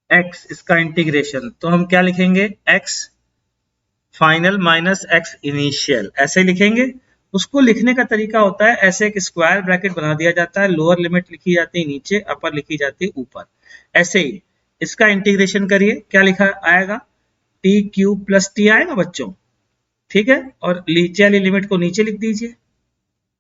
Speaker 1: x, इसका इंटीग्रेशन, तो हम क्या लिखेंगे, x final minus x initial, ऐसे लिखेंगे। उसको लिखने का तरीका होता है ऐसे, एक स्क्वायर ब्रैकेट बना दिया जाता है, लोअर लिमिट लिखी जाती है नीचे, अपर लिखी जाती है ऊपर। ऐसे ही इसका इंटीग्रेशन करिए, क्या लिखा आएगा, t³ प्लस t आएगा बच्चों। ठीक है, और नीचे वाली लिमिट को नीचे लिख दीजिए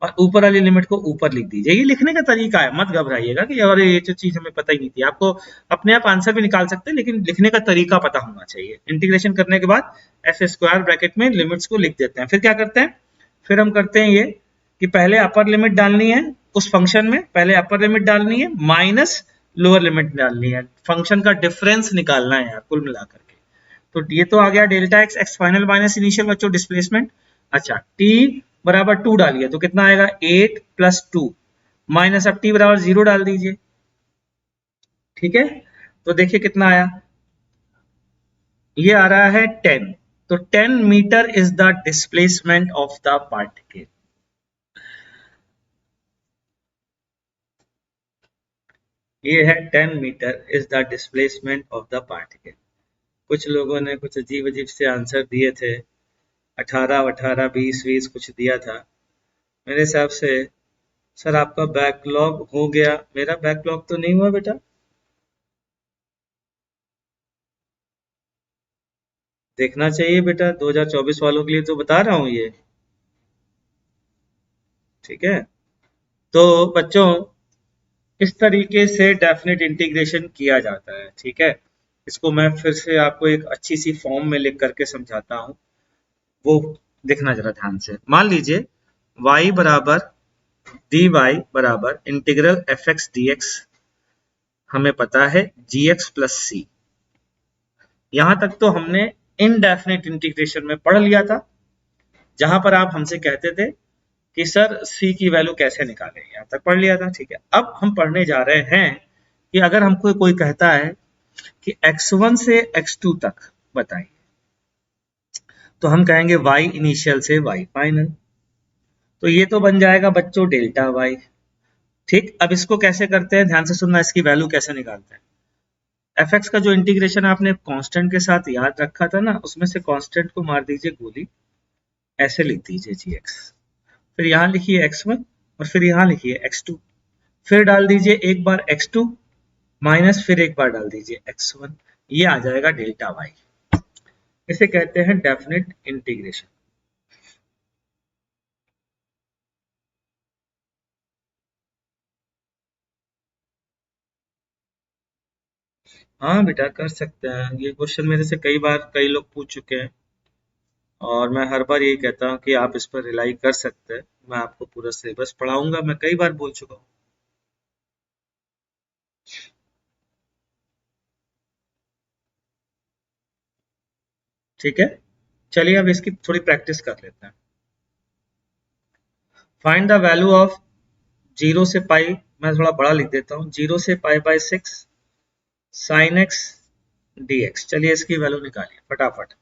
Speaker 1: और ऊपर वाली लिमिट को ऊपर लिख दीजिए। ये लिखने का तरीका है, मत घबराइएगा कि और ये जो चीज हमें पता ही नहीं थी। आपको अपने आप आंसर भी निकाल सकते हैं, लेकिन लिखने का तरीका पता होना चाहिए। इंटीग्रेशन करने के बाद ऐसे स्क्वायर ब्रैकेट में लिमिट्स को लिख देते हैं। फिर क्या करते हैं, फिर हम करते हैं ये कि पहले अपर लिमिट डालनी है उस फंक्शन में, पहले अपर लिमिट डालनी है माइनस लोअर लिमिट डालनी है, फंक्शन का डिफरेंस निकालना है यार कुल मिलाकर के। तो ये तो आ गया delta x, x final minus initial बच्चों डिस्प्लेसमेंट। अच्छा, टी बराबर 2 डालिए तो कितना आएगा 8 प्लस 2 माइनस, अब टी बराबर 0 डाल दीजिए। ठीक है, तो देखिए कितना आया, ये आ रहा है 10। तो 10 metre is the displacement of the particle. ये है 10 metre is the displacement of the particle. कुछ लोगों ने कुछ अजीब अजीब से आंसर दिए थे, 18 18 20 20 कुछ दिया था मेरे हिसाब से। सर आपका बैकलॉग हो गया, मेरा बैकलॉग तो नहीं हुआ बेटा। देखना चाहिए बेटा, 2024 वालों के लिए तो बता रहा हूँ ये। ठीक है, तो बच्चों इस तरीके से डेफिनेट इंटीग्रेशन किया जाता है। ठीक है, इसको मैं फिर से आपको एक अच्छी सी फॉर्म में लिख करके समझाता हूँ, वो देखना जरा ध्यान से। मान लीजिए y बराबर dy बराबर integral F x d x, हमें पता है जी एक्स प्लस सी। यहां तक तो हमने इनडेफिनेट इंटीग्रेशन में पढ़ लिया था, जहां पर आप हमसे कहते थे कि सर सी की वैल्यू कैसे निकालें, यहां तक पढ़ लिया था। ठीक है, अब हम पढ़ने जा रहे हैं कि अगर हमको कोई कहता है कि x1 से x2 तक बताइए, तो हम कहेंगे y इनिशियल से y फाइनल। तो ये तो बन जाएगा बच्चों डेल्टा y। ठीक, अब इसको कैसे करते हैं, ध्यान से सुनना, इसकी वैल्यू कैसे निकालते हैं। एफ एक्स का जो इंटीग्रेशन आपने कांस्टेंट के साथ याद रखा था ना, उसमें से कांस्टेंट को मार दीजिए गोली, ऐसे लिख दीजिए जी एक्स, फिर यहाँ लिखिए x1 और फिर यहाँ लिखिए x2, फिर डाल दीजिए एक बार x2 माइनस, फिर एक बार डाल दीजिए x1, ये आ जाएगा डेल्टा y। इसे कहते हैं डेफिनेट इंटीग्रेशन। हाँ बेटा कर सकते हैं, ये क्वेश्चन मेरे से कई बार कई लोग पूछ चुके हैं, और मैं हर बार यही कहता हूँ कि आप इस पर रिलाई कर सकते हैं। मैं आपको पूरा सिलेबस पढ़ाऊंगा, मैं कई बार बोल चुका हूँ। ठीक है, चलिए अब इसकी थोड़ी प्रैक्टिस कर लेते हैं। फाइंड द वैल्यू ऑफ 0 से पाई, मैं थोड़ा बड़ा लिख देता हूँ, 0 से पाई by 6 sign x d x. चलिए इसकी वैल्यू निकालिए फटाफट।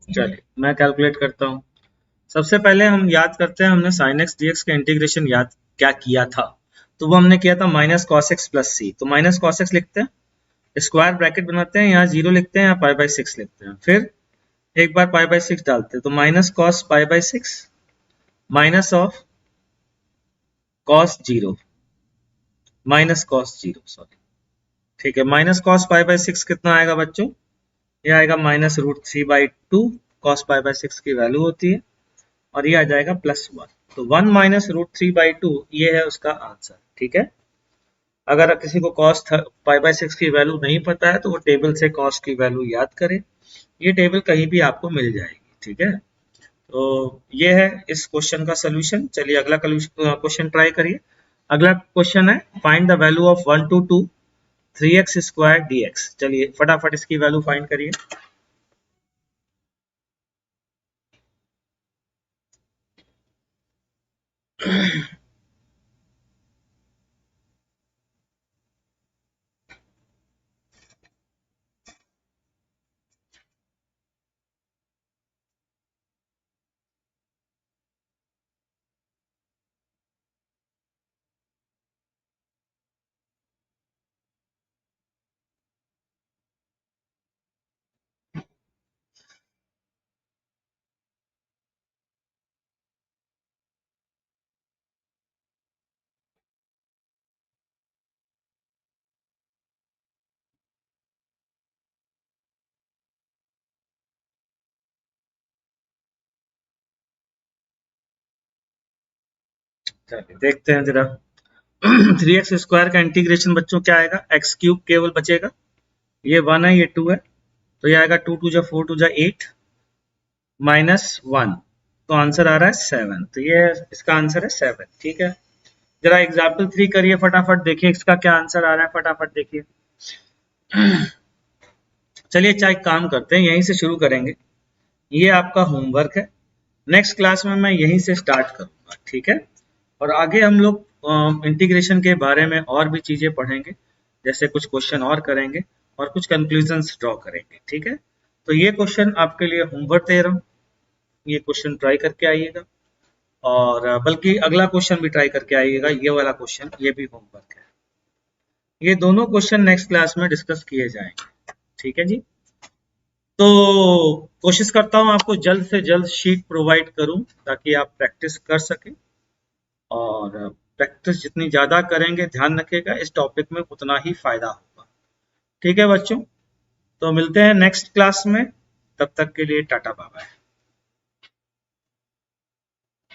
Speaker 1: चलिए मैं कैलकुलेट करता हूँ। सबसे पहले हम याद करते हैं, हमने साइन एक्स डी एक्स का इंटीग्रेशन याद क्या किया था, तो वो हमने किया था माइनस कॉस एक्स प्लस सी। तो माइनस कॉस एक्स लिखते हैं, स्क्वायर ब्रैकेट बनाते हैं, यहाँ 0 लिखते हैं, यहाँ पाई बाय 6 लिखते हैं, फिर एक बार पाई बाय 6 डालते हैं, तो minus cos pi by 6 minus of cos 0 minus cos 0, sorry. ठीक है, माइनस कॉस पाई बाय 6 कितना आएगा बच्चों, ये आएगा minus root 3/2, cos pi by 6 की वैल्यू होती है, और ये आ जाएगा +1। तो 1 माइनस रूट 3/2 ये है उसका आंसर। ठीक है, अगर किसी को कॉस पाई बाय 6 की वैल्यू नहीं पता है तो वो टेबल से कॉस की वैल्यू याद करे, ये टेबल कहीं भी आपको मिल जाएगी। ठीक है, तो ये है इस क्वेश्चन का सोल्यूशन। चलिए अगला क्वेश्चन ट्राई करिए। अगला क्वेश्चन है find the value of 1 to 2 3x square dx। चलिए फटाफट इसकी वैल्यू फाइंड करिए। चलिए देखते हैं जरा। 3x स्क्वायर का इंटीग्रेशन बच्चों क्या आएगा, एक्स क्यूब केवल बचेगा, ये 1 है ये 2 है, तो ये आएगा 2 2 जा 4 2 जा 8 -1, तो आंसर आ रहा है 7। तो ये इसका आंसर है 7। ठीक है, जरा एग्जाम्पल 3 करिए फटाफट, देखिए इसका क्या आंसर आ रहा है, फटाफट देखिए। चलिए चाहे काम करते हैं, यहीं से शुरू करेंगे। ये आपका होमवर्क है, नेक्स्ट क्लास में मैं यहीं से स्टार्ट करूंगा, ठीक है। और आगे हम लोग इंटीग्रेशन के बारे में और भी चीजें पढ़ेंगे, जैसे कुछ क्वेश्चन और करेंगे और कुछ कंक्लूजन्स ड्रॉ करेंगे, ठीक है। तो ये क्वेश्चन आपके लिए होमवर्क दे रहा हूँ, ये क्वेश्चन ट्राई करके आइएगा। और बल्कि अगला क्वेश्चन भी ट्राई करके आइएगा, ये वाला क्वेश्चन, ये भी होमवर्क है। ये दोनों क्वेश्चन नेक्स्ट क्लास में डिस्कस किए जाएंगे, ठीक है जी। तो कोशिश करता हूँ आपको जल्द से जल्द शीट प्रोवाइड करूँ ताकि आप प्रैक्टिस कर सकें, और प्रैक्टिस जितनी ज़्यादा करेंगे, ध्यान रखिएगा इस टॉपिक में उतना ही फायदा होगा, ठीक है बच्चों। तो मिलते हैं नेक्स्ट क्लास में, तब तक के लिए टाटा बाय बाय।